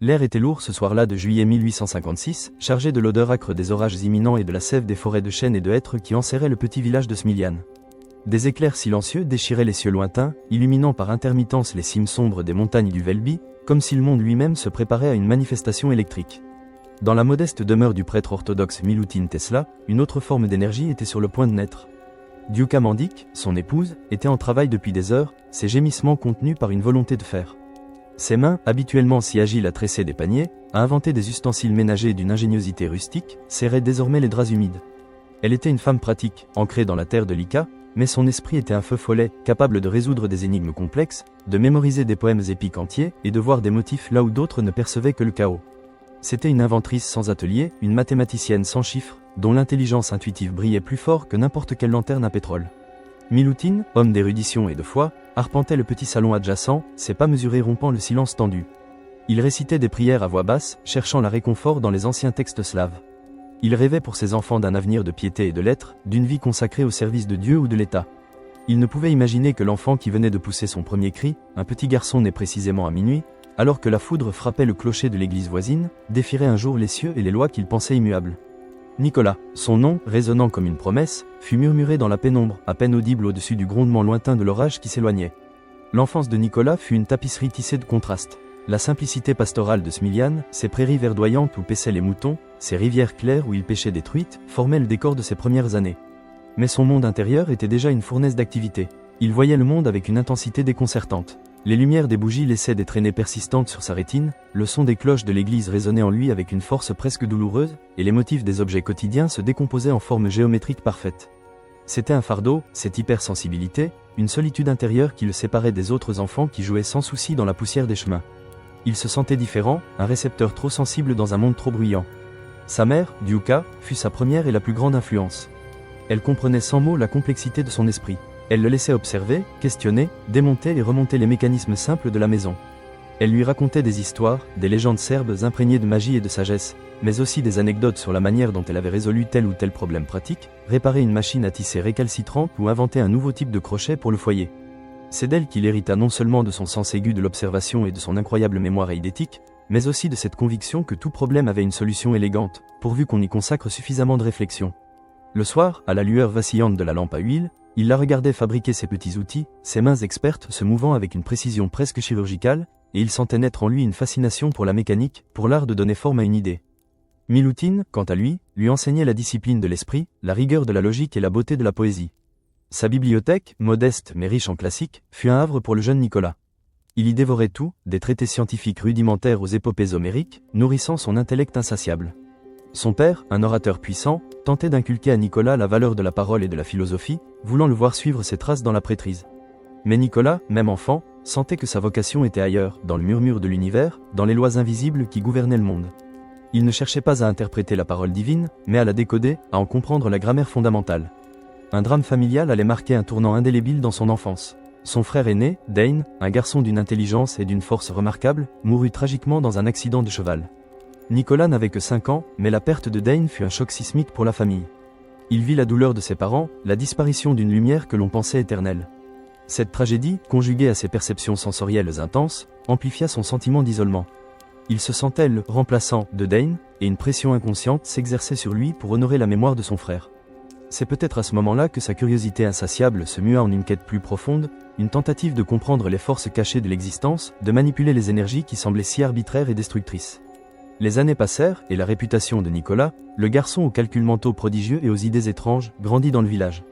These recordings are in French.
L'air était lourd ce soir-là de juillet 1856, chargé de l'odeur âcre des orages imminents et de la sève des forêts de chênes et de hêtres qui enserraient le petit village de Smiljan. Des éclairs silencieux déchiraient les cieux lointains, illuminant par intermittence les cimes sombres des montagnes du Velby, comme si le monde lui-même se préparait à une manifestation électrique. Dans la modeste demeure du prêtre orthodoxe Milutin Tesla, une autre forme d'énergie était sur le point de naître. Duka Mandik, son épouse, était en travail depuis des heures, ses gémissements contenus par une volonté de faire. Ses mains, habituellement si agiles à tresser des paniers, à inventer des ustensiles ménagers d'une ingéniosité rustique, serraient désormais les draps humides. Elle était une femme pratique, ancrée dans la terre de l'Ika, mais son esprit était un feu follet, capable de résoudre des énigmes complexes, de mémoriser des poèmes épiques entiers et de voir des motifs là où d'autres ne percevaient que le chaos. C'était une inventrice sans atelier, une mathématicienne sans chiffres, dont l'intelligence intuitive brillait plus fort que n'importe quelle lanterne à pétrole. Milutin, homme d'érudition et de foi, arpentait le petit salon adjacent, ses pas mesurés rompant le silence tendu. Il récitait des prières à voix basse, cherchant la réconfort dans les anciens textes slaves. Il rêvait pour ses enfants d'un avenir de piété et de lettres, d'une vie consacrée au service de Dieu ou de l'État. Il ne pouvait imaginer que l'enfant qui venait de pousser son premier cri, un petit garçon né précisément à minuit, alors que la foudre frappait le clocher de l'église voisine, défierait un jour les cieux et les lois qu'il pensait immuables. Nicolas, son nom, résonnant comme une promesse, fut murmuré dans la pénombre, à peine audible au-dessus du grondement lointain de l'orage qui s'éloignait. L'enfance de Nicolas fut une tapisserie tissée de contrastes. La simplicité pastorale de Smiljan, ses prairies verdoyantes où paissaient les moutons, ses rivières claires où il pêchait des truites, formaient le décor de ses premières années. Mais son monde intérieur était déjà une fournaise d'activité. Il voyait le monde avec une intensité déconcertante. Les lumières des bougies laissaient des traînées persistantes sur sa rétine, le son des cloches de l'église résonnait en lui avec une force presque douloureuse, et les motifs des objets quotidiens se décomposaient en formes géométriques parfaites. C'était un fardeau, cette hypersensibilité, une solitude intérieure qui le séparait des autres enfants qui jouaient sans souci dans la poussière des chemins. Il se sentait différent, un récepteur trop sensible dans un monde trop bruyant. Sa mère, Duka, fut sa première et la plus grande influence. Elle comprenait sans mots la complexité de son esprit. Elle le laissait observer, questionner, démonter et remonter les mécanismes simples de la maison. Elle lui racontait des histoires, des légendes serbes imprégnées de magie et de sagesse, mais aussi des anecdotes sur la manière dont elle avait résolu tel ou tel problème pratique, réparé une machine à tisser récalcitrante ou inventé un nouveau type de crochet pour le foyer. C'est d'elle qu'il hérita non seulement de son sens aigu de l'observation et de son incroyable mémoire eidétique, mais aussi de cette conviction que tout problème avait une solution élégante, pourvu qu'on y consacre suffisamment de réflexion. Le soir, à la lueur vacillante de la lampe à huile, il la regardait fabriquer ses petits outils, ses mains expertes se mouvant avec une précision presque chirurgicale, et il sentait naître en lui une fascination pour la mécanique, pour l'art de donner forme à une idée. Milutin, quant à lui enseignait la discipline de l'esprit, la rigueur de la logique et la beauté de la poésie. Sa bibliothèque, modeste mais riche en classiques, fut un havre pour le jeune Nicolas. Il y dévorait tout, des traités scientifiques rudimentaires aux épopées homériques, nourrissant son intellect insatiable. Son père, un orateur puissant, tentait d'inculquer à Nicolas la valeur de la parole et de la philosophie, voulant le voir suivre ses traces dans la prêtrise. Mais Nicolas, même enfant, sentait que sa vocation était ailleurs, dans le murmure de l'univers, dans les lois invisibles qui gouvernaient le monde. Il ne cherchait pas à interpréter la parole divine, mais à la décoder, à en comprendre la grammaire fondamentale. Un drame familial allait marquer un tournant indélébile dans son enfance. Son frère aîné, Dane, un garçon d'une intelligence et d'une force remarquables, mourut tragiquement dans un accident de cheval. Nicolas n'avait que 5 ans, mais la perte de Dane fut un choc sismique pour la famille. Il vit la douleur de ses parents, la disparition d'une lumière que l'on pensait éternelle. Cette tragédie, conjuguée à ses perceptions sensorielles intenses, amplifia son sentiment d'isolement. Il se sentait le remplaçant de Dane, et une pression inconsciente s'exerçait sur lui pour honorer la mémoire de son frère. C'est peut-être à ce moment-là que sa curiosité insatiable se mua en une quête plus profonde, une tentative de comprendre les forces cachées de l'existence, de manipuler les énergies qui semblaient si arbitraires et destructrices. Les années passèrent, et la réputation de Nicolas, le garçon aux calculs mentaux prodigieux et aux idées étranges, grandit dans le village.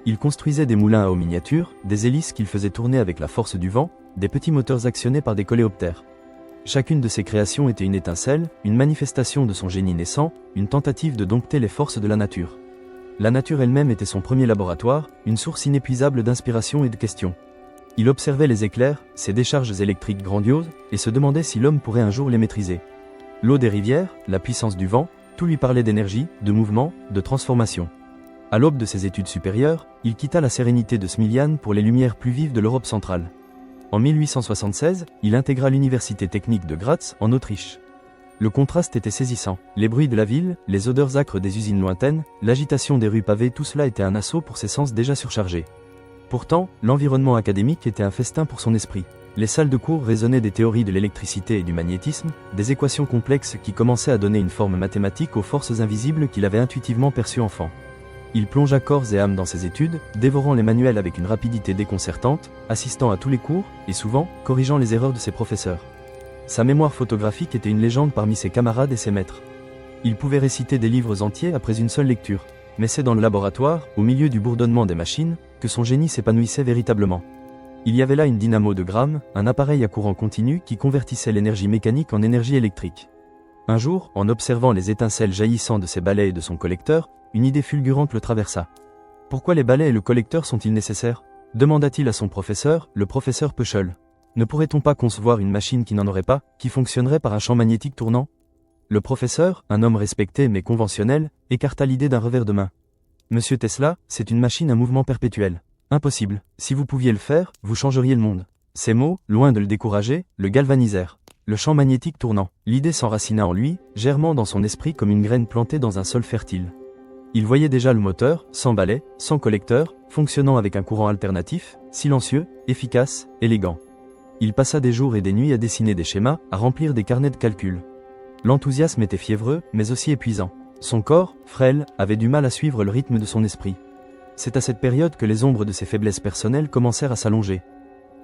Il construisait des moulins à eau miniatures, des hélices qu'il faisait tourner avec la force du vent, des petits moteurs actionnés par des coléoptères. Chacune de ses créations était une étincelle, une manifestation de son génie naissant, une tentative de dompter les forces de la nature. La nature elle-même était son premier laboratoire, une source inépuisable d'inspiration et de questions. Il observait les éclairs, ces décharges électriques grandioses, et se demandait si l'homme pourrait un jour les maîtriser. L'eau des rivières, la puissance du vent, tout lui parlait d'énergie, de mouvement, de transformation. À l'aube de ses études supérieures, il quitta la sérénité de Smiljan pour les lumières plus vives de l'Europe centrale. En 1876, il intégra l'université technique de Graz, en Autriche. Le contraste était saisissant. Les bruits de la ville, les odeurs âcres des usines lointaines, l'agitation des rues pavées, tout cela était un assaut pour ses sens déjà surchargés. Pourtant, l'environnement académique était un festin pour son esprit. Les salles de cours résonnaient des théories de l'électricité et du magnétisme, des équations complexes qui commençaient à donner une forme mathématique aux forces invisibles qu'il avait intuitivement perçues enfant. Il plongea corps et âme dans ses études, dévorant les manuels avec une rapidité déconcertante, assistant à tous les cours, et souvent, corrigeant les erreurs de ses professeurs. Sa mémoire photographique était une légende parmi ses camarades et ses maîtres. Il pouvait réciter des livres entiers après une seule lecture, mais c'est dans le laboratoire, au milieu du bourdonnement des machines, que son génie s'épanouissait véritablement. Il y avait là une dynamo de Gramme, un appareil à courant continu qui convertissait l'énergie mécanique en énergie électrique. Un jour, en observant les étincelles jaillissant de ses balais et de son collecteur, une idée fulgurante le traversa. Pourquoi les balais et le collecteur sont-ils nécessaires ? Demanda-t-il à son professeur, le professeur Peuchel. Ne pourrait-on pas concevoir une machine qui n'en aurait pas, qui fonctionnerait par un champ magnétique tournant ? Le professeur, un homme respecté mais conventionnel, écarta l'idée d'un revers de main. Monsieur Tesla, c'est une machine à mouvement perpétuel. Impossible. Si vous pouviez le faire, vous changeriez le monde. Ces mots, loin de le décourager, le galvanisèrent. Le champ magnétique tournant. L'idée s'enracina en lui, germant dans son esprit comme une graine plantée dans un sol fertile. Il voyait déjà le moteur, sans balai, sans collecteur, fonctionnant avec un courant alternatif, silencieux, efficace, élégant. Il passa des jours et des nuits à dessiner des schémas, à remplir des carnets de calcul. L'enthousiasme était fiévreux, mais aussi épuisant. Son corps, frêle, avait du mal à suivre le rythme de son esprit. C'est à cette période que les ombres de ses faiblesses personnelles commencèrent à s'allonger.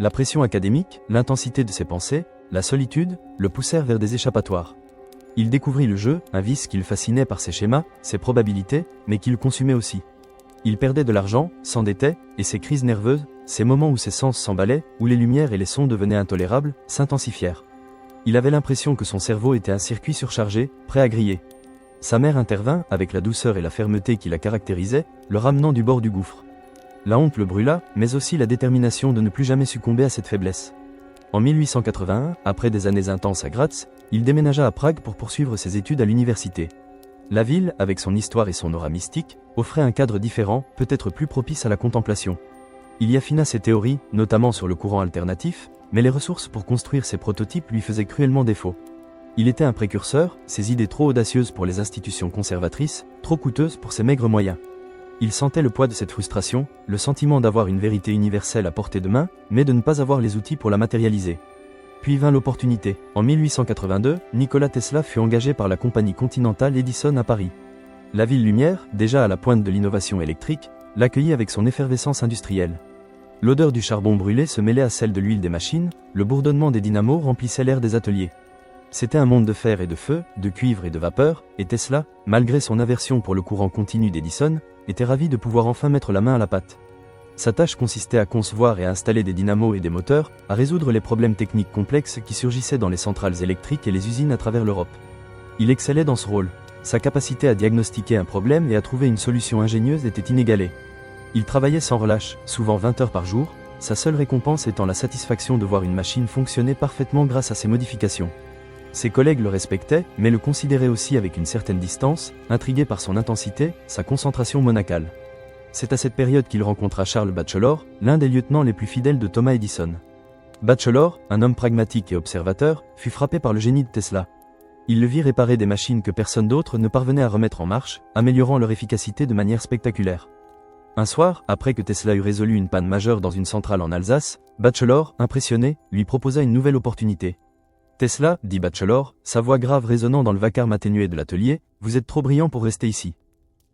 La pression académique, l'intensité de ses pensées, la solitude, le poussèrent vers des échappatoires. Il découvrit le jeu, un vice qui le fascinait par ses schémas, ses probabilités, mais qui le consumait aussi. Il perdait de l'argent, s'endettait, et ses crises nerveuses, ces moments où ses sens s'emballaient, où les lumières et les sons devenaient intolérables, s'intensifièrent. Il avait l'impression que son cerveau était un circuit surchargé, prêt à griller. Sa mère intervint, avec la douceur et la fermeté qui la caractérisaient, le ramenant du bord du gouffre. La honte le brûla, mais aussi la détermination de ne plus jamais succomber à cette faiblesse. En 1881, après des années intenses à Graz, il déménagea à Prague pour poursuivre ses études à l'université. La ville, avec son histoire et son aura mystique, offrait un cadre différent, peut-être plus propice à la contemplation. Il y affina ses théories, notamment sur le courant alternatif, mais les ressources pour construire ses prototypes lui faisaient cruellement défaut. Il était un précurseur, ses idées trop audacieuses pour les institutions conservatrices, trop coûteuses pour ses maigres moyens. Il sentait le poids de cette frustration, le sentiment d'avoir une vérité universelle à portée de main, mais de ne pas avoir les outils pour la matérialiser. Puis vint l'opportunité. En 1882, Nikola Tesla fut engagé par la compagnie Continental Edison à Paris. La ville lumière, déjà à la pointe de l'innovation électrique, l'accueillit avec son effervescence industrielle. L'odeur du charbon brûlé se mêlait à celle de l'huile des machines, le bourdonnement des dynamos remplissait l'air des ateliers. C'était un monde de fer et de feu, de cuivre et de vapeur, et Tesla, malgré son aversion pour le courant continu d'Edison, était ravi de pouvoir enfin mettre la main à la pâte. Sa tâche consistait à concevoir et à installer des dynamos et des moteurs, à résoudre les problèmes techniques complexes qui surgissaient dans les centrales électriques et les usines à travers l'Europe. Il excellait dans ce rôle. Sa capacité à diagnostiquer un problème et à trouver une solution ingénieuse était inégalée. Il travaillait sans relâche, souvent 20 heures par jour, sa seule récompense étant la satisfaction de voir une machine fonctionner parfaitement grâce à ses modifications. Ses collègues le respectaient, mais le considéraient aussi avec une certaine distance, intrigués par son intensité, sa concentration monacale. C'est à cette période qu'il rencontra Charles Batchelor, l'un des lieutenants les plus fidèles de Thomas Edison. Batchelor, un homme pragmatique et observateur, fut frappé par le génie de Tesla. Il le vit réparer des machines que personne d'autre ne parvenait à remettre en marche, améliorant leur efficacité de manière spectaculaire. Un soir, après que Tesla eut résolu une panne majeure dans une centrale en Alsace, Batchelor, impressionné, lui proposa une nouvelle opportunité. Tesla, dit Batchelor, sa voix grave résonnant dans le vacarme atténué de l'atelier, vous êtes trop brillant pour rester ici.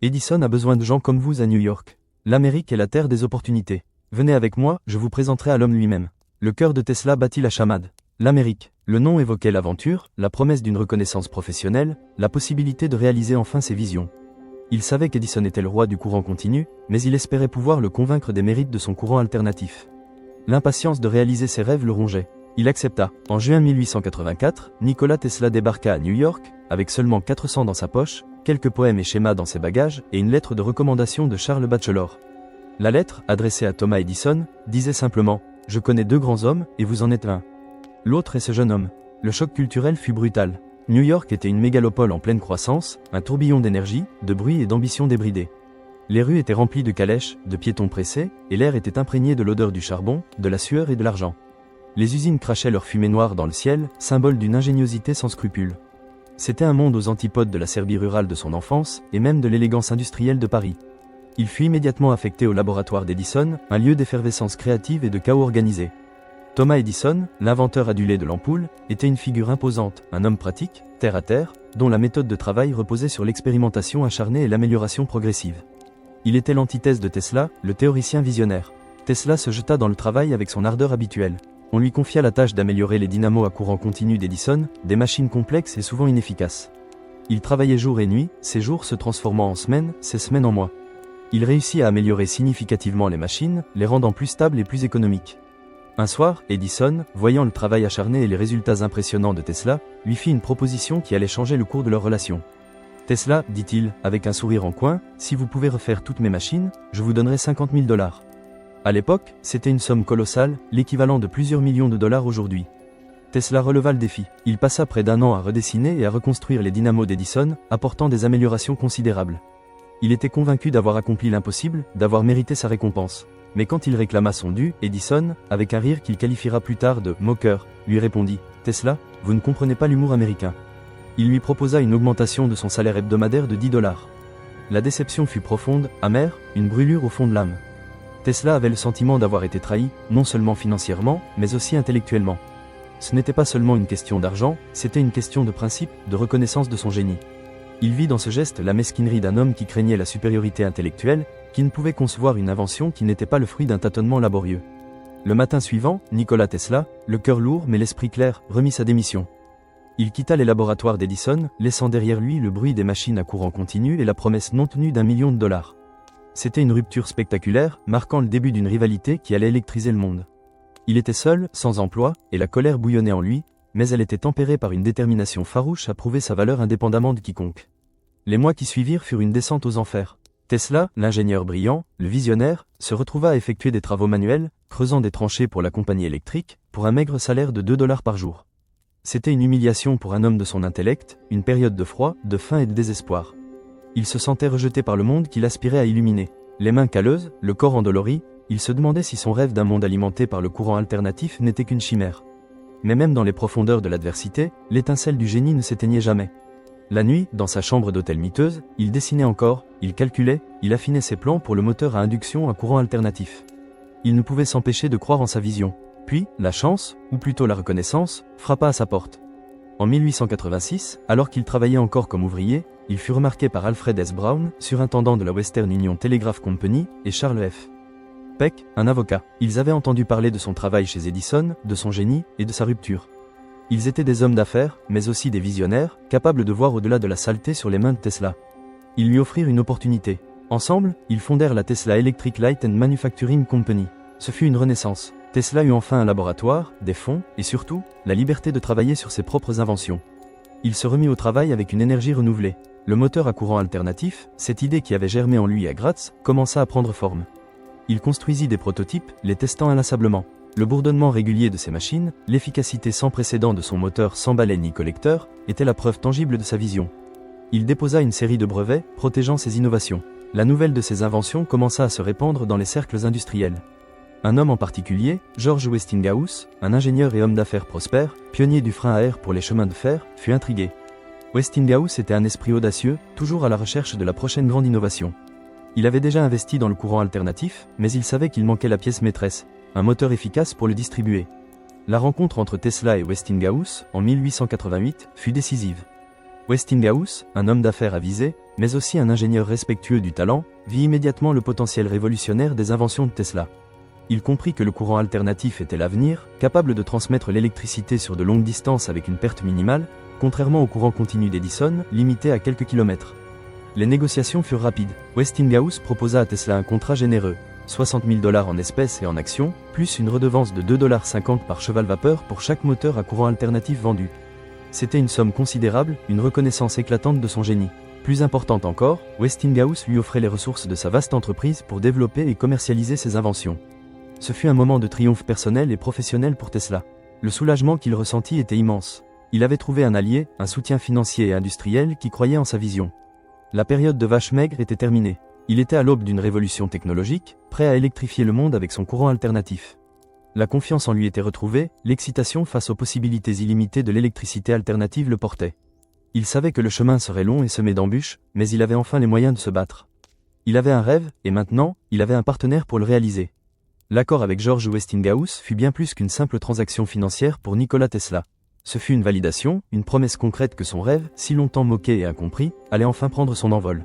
Edison a besoin de gens comme vous à New York. L'Amérique est la terre des opportunités. Venez avec moi, je vous présenterai à l'homme lui-même. Le cœur de Tesla battit la chamade. L'Amérique. Le nom évoquait l'aventure, la promesse d'une reconnaissance professionnelle, la possibilité de réaliser enfin ses visions. Il savait qu'Edison était le roi du courant continu, mais il espérait pouvoir le convaincre des mérites de son courant alternatif. L'impatience de réaliser ses rêves le rongeait. Il accepta. En juin 1884, Nikola Tesla débarqua à New York, avec seulement 400 dans sa poche, quelques poèmes et schémas dans ses bagages, et une lettre de recommandation de Charles Batchelor. La lettre, adressée à Thomas Edison, disait simplement « Je connais deux grands hommes, et vous en êtes un. L'autre est ce jeune homme. » Le choc culturel fut brutal. New York était une mégalopole en pleine croissance, un tourbillon d'énergie, de bruit et d'ambition débridée. Les rues étaient remplies de calèches, de piétons pressés, et l'air était imprégné de l'odeur du charbon, de la sueur et de l'argent. Les usines crachaient leur fumée noire dans le ciel, symbole d'une ingéniosité sans scrupules. C'était un monde aux antipodes de la Serbie rurale de son enfance, et même de l'élégance industrielle de Paris. Il fut immédiatement affecté au laboratoire d'Edison, un lieu d'effervescence créative et de chaos organisé. Thomas Edison, l'inventeur adulé de l'ampoule, était une figure imposante, un homme pratique, terre à terre, dont la méthode de travail reposait sur l'expérimentation acharnée et l'amélioration progressive. Il était l'antithèse de Tesla, le théoricien visionnaire. Tesla se jeta dans le travail avec son ardeur habituelle. On lui confia la tâche d'améliorer les dynamos à courant continu d'Edison, des machines complexes et souvent inefficaces. Il travaillait jour et nuit, ses jours se transformant en semaines, ses semaines en mois. Il réussit à améliorer significativement les machines, les rendant plus stables et plus économiques. Un soir, Edison, voyant le travail acharné et les résultats impressionnants de Tesla, lui fit une proposition qui allait changer le cours de leur relation. Tesla, dit-il, avec un sourire en coin, si vous pouvez refaire toutes mes machines, je vous donnerai 50 000 $. À l'époque, c'était une somme colossale, l'équivalent de plusieurs millions de dollars aujourd'hui. Tesla releva le défi. Il passa près d'1 an à redessiner et à reconstruire les dynamos d'Edison, apportant des améliorations considérables. Il était convaincu d'avoir accompli l'impossible, d'avoir mérité sa récompense. Mais quand il réclama son dû, Edison, avec un rire qu'il qualifiera plus tard de « moqueur », lui répondit « Tesla, vous ne comprenez pas l'humour américain ». Il lui proposa une augmentation de son salaire hebdomadaire de 10 $. La déception fut profonde, amère, une brûlure au fond de l'âme. Tesla avait le sentiment d'avoir été trahi, non seulement financièrement, mais aussi intellectuellement. Ce n'était pas seulement une question d'argent, c'était une question de principe, de reconnaissance de son génie. Il vit dans ce geste la mesquinerie d'un homme qui craignait la supériorité intellectuelle, qui ne pouvait concevoir une invention qui n'était pas le fruit d'un tâtonnement laborieux. Le matin suivant, Nikola Tesla, le cœur lourd mais l'esprit clair, remit sa démission. Il quitta les laboratoires d'Edison, laissant derrière lui le bruit des machines à courant continu et la promesse non tenue d'1 million de $. C'était une rupture spectaculaire, marquant le début d'une rivalité qui allait électriser le monde. Il était seul, sans emploi, et la colère bouillonnait en lui, mais elle était tempérée par une détermination farouche à prouver sa valeur indépendamment de quiconque. Les mois qui suivirent furent une descente aux enfers. Tesla, l'ingénieur brillant, le visionnaire, se retrouva à effectuer des travaux manuels, creusant des tranchées pour la compagnie électrique, pour un maigre salaire de 2 $ par jour. C'était une humiliation pour un homme de son intellect, une période de froid, de faim et de désespoir. Il se sentait rejeté par le monde qu'il aspirait à illuminer. Les mains calleuses, le corps endolori, il se demandait si son rêve d'un monde alimenté par le courant alternatif n'était qu'une chimère. Mais même dans les profondeurs de l'adversité, l'étincelle du génie ne s'éteignait jamais. La nuit, dans sa chambre d'hôtel miteuse, il dessinait encore, il calculait, il affinait ses plans pour le moteur à induction à courant alternatif. Il ne pouvait s'empêcher de croire en sa vision. Puis, la chance, ou plutôt la reconnaissance, frappa à sa porte. En 1886, alors qu'il travaillait encore comme ouvrier, il fut remarqué par Alfred S. Brown, surintendant de la Western Union Telegraph Company, et Charles F. Peck, un avocat. Ils avaient entendu parler de son travail chez Edison, de son génie, et de sa rupture. Ils étaient des hommes d'affaires, mais aussi des visionnaires, capables de voir au-delà de la saleté sur les mains de Tesla. Ils lui offrirent une opportunité. Ensemble, ils fondèrent la Tesla Electric Light and Manufacturing Company. Ce fut une renaissance. Tesla eut enfin un laboratoire, des fonds, et surtout, la liberté de travailler sur ses propres inventions. Il se remit au travail avec une énergie renouvelée. Le moteur à courant alternatif, cette idée qui avait germé en lui à Graz, commença à prendre forme. Il construisit des prototypes, les testant inlassablement. Le bourdonnement régulier de ses machines, l'efficacité sans précédent de son moteur sans balai ni collecteur, était la preuve tangible de sa vision. Il déposa une série de brevets, protégeant ses innovations. La nouvelle de ses inventions commença à se répandre dans les cercles industriels. Un homme en particulier, George Westinghouse, un ingénieur et homme d'affaires prospère, pionnier du frein à air pour les chemins de fer, fut intrigué. Westinghouse était un esprit audacieux, toujours à la recherche de la prochaine grande innovation. Il avait déjà investi dans le courant alternatif, mais il savait qu'il manquait la pièce maîtresse, un moteur efficace pour le distribuer. La rencontre entre Tesla et Westinghouse, en 1888, fut décisive. Westinghouse, un homme d'affaires avisé, mais aussi un ingénieur respectueux du talent, vit immédiatement le potentiel révolutionnaire des inventions de Tesla. Il comprit que le courant alternatif était l'avenir, capable de transmettre l'électricité sur de longues distances avec une perte minimale, contrairement au courant continu d'Edison, limité à quelques kilomètres. Les négociations furent rapides. Westinghouse proposa à Tesla un contrat généreux, 60 000 $ en espèces et en actions, plus une redevance de 2,50 $ par cheval-vapeur pour chaque moteur à courant alternatif vendu. C'était une somme considérable, une reconnaissance éclatante de son génie. Plus importante encore, Westinghouse lui offrait les ressources de sa vaste entreprise pour développer et commercialiser ses inventions. Ce fut un moment de triomphe personnel et professionnel pour Tesla. Le soulagement qu'il ressentit était immense. Il avait trouvé un allié, un soutien financier et industriel qui croyait en sa vision. La période de vache maigre était terminée. Il était à l'aube d'une révolution technologique, prêt à électrifier le monde avec son courant alternatif. La confiance en lui était retrouvée, l'excitation face aux possibilités illimitées de l'électricité alternative le portait. Il savait que le chemin serait long et semé d'embûches, mais il avait enfin les moyens de se battre. Il avait un rêve, et maintenant, il avait un partenaire pour le réaliser. L'accord avec George Westinghouse fut bien plus qu'une simple transaction financière pour Nikola Tesla. Ce fut une validation, une promesse concrète que son rêve, si longtemps moqué et incompris, allait enfin prendre son envol.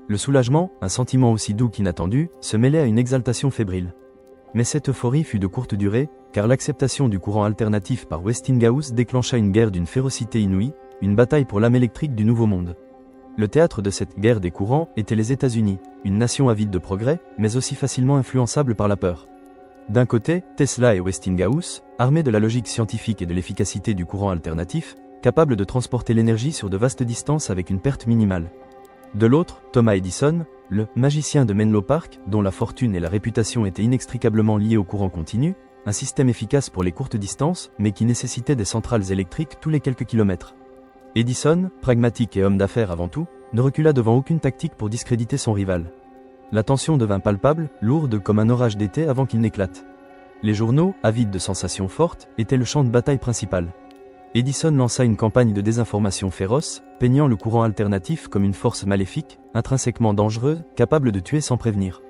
Le soulagement, un sentiment aussi doux qu'inattendu, se mêlait à une exaltation fébrile. Mais cette euphorie fut de courte durée, car l'acceptation du courant alternatif par Westinghouse déclencha une guerre d'une férocité inouïe, une bataille pour l'âme électrique du Nouveau Monde. Le théâtre de cette guerre des courants était les États-Unis, une nation avide de progrès, mais aussi facilement influençable par la peur. D'un côté, Tesla et Westinghouse, armés de la logique scientifique et de l'efficacité du courant alternatif, capables de transporter l'énergie sur de vastes distances avec une perte minimale. De l'autre, Thomas Edison, le magicien de Menlo Park, dont la fortune et la réputation étaient inextricablement liées au courant continu, un système efficace pour les courtes distances, mais qui nécessitait des centrales électriques tous les quelques kilomètres. Edison, pragmatique et homme d'affaires avant tout, ne recula devant aucune tactique pour discréditer son rival. La tension devint palpable, lourde comme un orage d'été avant qu'il n'éclate. Les journaux, avides de sensations fortes, étaient le champ de bataille principal. Edison lança une campagne de désinformation féroce, peignant le courant alternatif comme une force maléfique, intrinsèquement dangereuse, capable de tuer sans prévenir.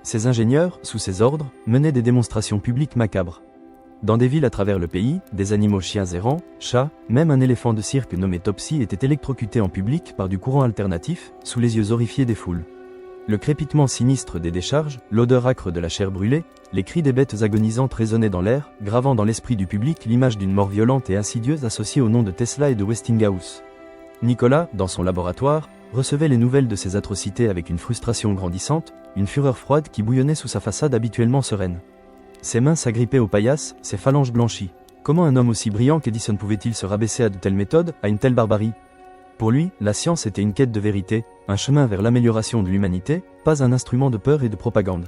Ses ingénieurs, sous ses ordres, menaient des démonstrations publiques macabres. Dans des villes à travers le pays, des animaux chiens errants, chats, même un éléphant de cirque nommé Topsy était électrocuté en public par du courant alternatif, sous les yeux horrifiés des foules. Le crépitement sinistre des décharges, l'odeur âcre de la chair brûlée, les cris des bêtes agonisantes résonnaient dans l'air, gravant dans l'esprit du public l'image d'une mort violente et insidieuse associée au nom de Tesla et de Westinghouse. Nicolas, dans son laboratoire, recevait les nouvelles de ces atrocités avec une frustration grandissante, une fureur froide qui bouillonnait sous sa façade habituellement sereine. Ses mains s'agrippaient aux paillasses, ses phalanges blanchies. Comment un homme aussi brillant qu'Edison pouvait-il se rabaisser à de telles méthodes, à une telle barbarie ? Pour lui, la science était une quête de vérité, un chemin vers l'amélioration de l'humanité, pas un instrument de peur et de propagande.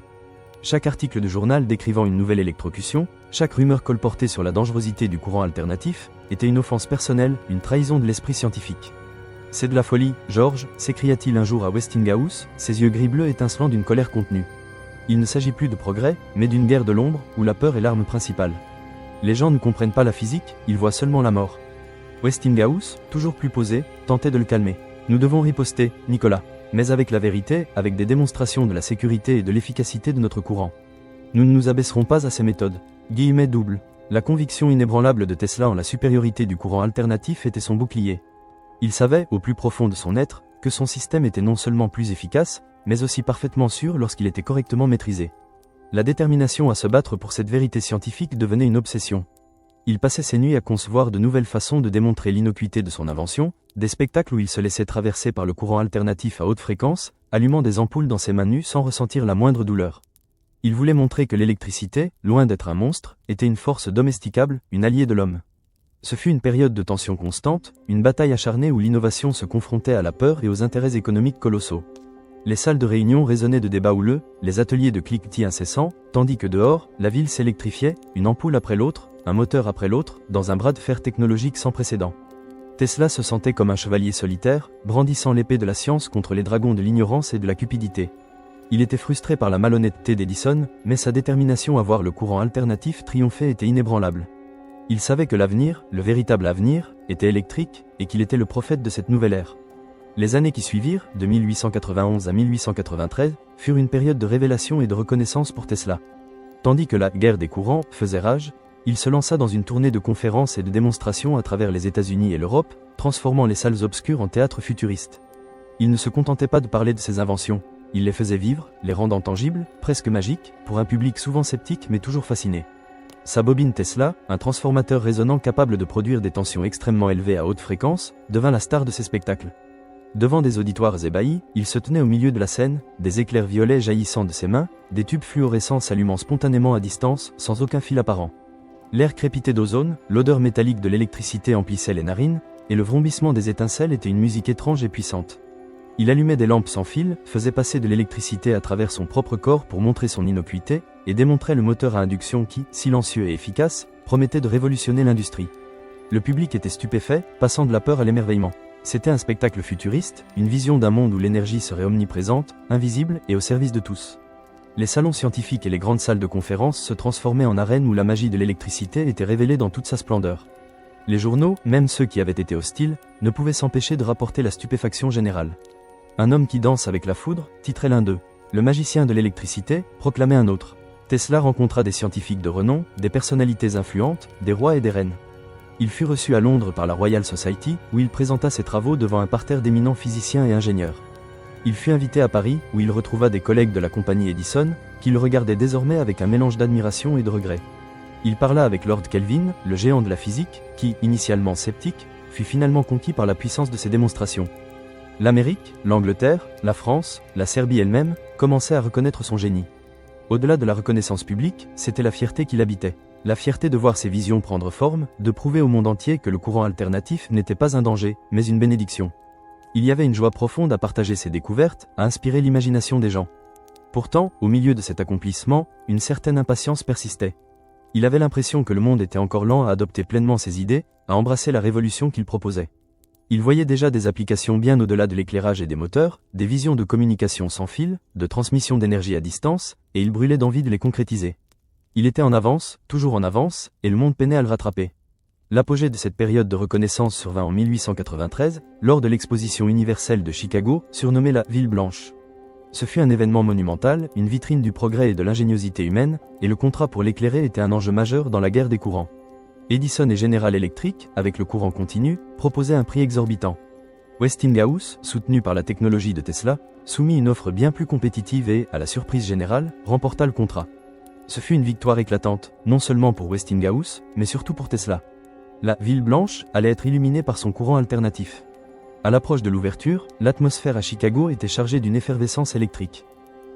Chaque article de journal décrivant une nouvelle électrocution, chaque rumeur colportée sur la dangerosité du courant alternatif, était une offense personnelle, une trahison de l'esprit scientifique. « C'est de la folie, George » s'écria-t-il un jour à Westinghouse, ses yeux gris-bleus étincelant d'une colère contenue. Il ne s'agit plus de progrès, mais d'une guerre de l'ombre, où la peur est l'arme principale. Les gens ne comprennent pas la physique, ils voient seulement la mort. Westinghouse, toujours plus posé, tentait de le calmer. Nous devons riposter, Nicolas, mais avec la vérité, avec des démonstrations de la sécurité et de l'efficacité de notre courant. Nous ne nous abaisserons pas à ces méthodes. Guillemets double. La conviction inébranlable de Tesla en la supériorité du courant alternatif était son bouclier. Il savait, au plus profond de son être, que son système était non seulement plus efficace, mais aussi parfaitement sûr lorsqu'il était correctement maîtrisé. La détermination à se battre pour cette vérité scientifique devenait une obsession. Il passait ses nuits à concevoir de nouvelles façons de démontrer l'innocuité de son invention, des spectacles où il se laissait traverser par le courant alternatif à haute fréquence, allumant des ampoules dans ses mains nues sans ressentir la moindre douleur. Il voulait montrer que l'électricité, loin d'être un monstre, était une force domesticable, une alliée de l'homme. Ce fut une période de tension constante, une bataille acharnée où l'innovation se confrontait à la peur et aux intérêts économiques colossaux. Les salles de réunion résonnaient de débats houleux, les ateliers de cliquetis incessants, tandis que dehors, la ville s'électrifiait, une ampoule après l'autre, un moteur après l'autre, dans un bras de fer technologique sans précédent. Tesla se sentait comme un chevalier solitaire, brandissant l'épée de la science contre les dragons de l'ignorance et de la cupidité. Il était frustré par la malhonnêteté d'Edison, mais sa détermination à voir le courant alternatif triompher était inébranlable. Il savait que l'avenir, le véritable avenir, était électrique, et qu'il était le prophète de cette nouvelle ère. Les années qui suivirent, de 1891 à 1893, furent une période de révélation et de reconnaissance pour Tesla. Tandis que la guerre des courants faisait rage, il se lança dans une tournée de conférences et de démonstrations à travers les États-Unis et l'Europe, transformant les salles obscures en théâtres futuristes. Il ne se contentait pas de parler de ses inventions, il les faisait vivre, les rendant tangibles, presque magiques, pour un public souvent sceptique mais toujours fasciné. Sa bobine Tesla, un transformateur résonnant capable de produire des tensions extrêmement élevées à haute fréquence, devint la star de ses spectacles. Devant des auditoires ébahis, il se tenait au milieu de la scène, des éclairs violets jaillissant de ses mains, des tubes fluorescents s'allumant spontanément à distance, sans aucun fil apparent. L'air crépitait d'ozone, l'odeur métallique de l'électricité emplissait les narines, et le vrombissement des étincelles était une musique étrange et puissante. Il allumait des lampes sans fil, faisait passer de l'électricité à travers son propre corps pour montrer son innocuité, et démontrait le moteur à induction qui, silencieux et efficace, promettait de révolutionner l'industrie. Le public était stupéfait, passant de la peur à l'émerveillement. C'était un spectacle futuriste, une vision d'un monde où l'énergie serait omniprésente, invisible et au service de tous. Les salons scientifiques et les grandes salles de conférences se transformaient en arènes où la magie de l'électricité était révélée dans toute sa splendeur. Les journaux, même ceux qui avaient été hostiles, ne pouvaient s'empêcher de rapporter la stupéfaction générale. Un homme qui danse avec la foudre, titrait l'un d'eux. Le magicien de l'électricité, proclamait un autre. Tesla rencontra des scientifiques de renom, des personnalités influentes, des rois et des reines. Il fut reçu à Londres par la Royal Society, où il présenta ses travaux devant un parterre d'éminents physiciens et ingénieurs. Il fut invité à Paris, où il retrouva des collègues de la compagnie Edison, qui le regardaient désormais avec un mélange d'admiration et de regret. Il parla avec Lord Kelvin, le géant de la physique, qui, initialement sceptique, fut finalement conquis par la puissance de ses démonstrations. L'Amérique, l'Angleterre, la France, la Serbie elle-même, commençaient à reconnaître son génie. Au-delà de la reconnaissance publique, c'était la fierté qui l'habitait. La fierté de voir ses visions prendre forme, de prouver au monde entier que le courant alternatif n'était pas un danger, mais une bénédiction. Il y avait une joie profonde à partager ses découvertes, à inspirer l'imagination des gens. Pourtant, au milieu de cet accomplissement, une certaine impatience persistait. Il avait l'impression que le monde était encore lent à adopter pleinement ses idées, à embrasser la révolution qu'il proposait. Il voyait déjà des applications bien au-delà de l'éclairage et des moteurs, des visions de communication sans fil, de transmission d'énergie à distance, et il brûlait d'envie de les concrétiser. Il était en avance, toujours en avance, et le monde peinait à le rattraper. L'apogée de cette période de reconnaissance survint en 1893, lors de l'exposition universelle de Chicago, surnommée la Ville Blanche. Ce fut un événement monumental, une vitrine du progrès et de l'ingéniosité humaine, et le contrat pour l'éclairer était un enjeu majeur dans la guerre des courants. Edison et General Electric, avec le courant continu, proposaient un prix exorbitant. Westinghouse, soutenu par la technologie de Tesla, soumit une offre bien plus compétitive et, à la surprise générale, remporta le contrat. Ce fut une victoire éclatante, non seulement pour Westinghouse, mais surtout pour Tesla. La Ville Blanche allait être illuminée par son courant alternatif. À l'approche de l'ouverture, l'atmosphère à Chicago était chargée d'une effervescence électrique.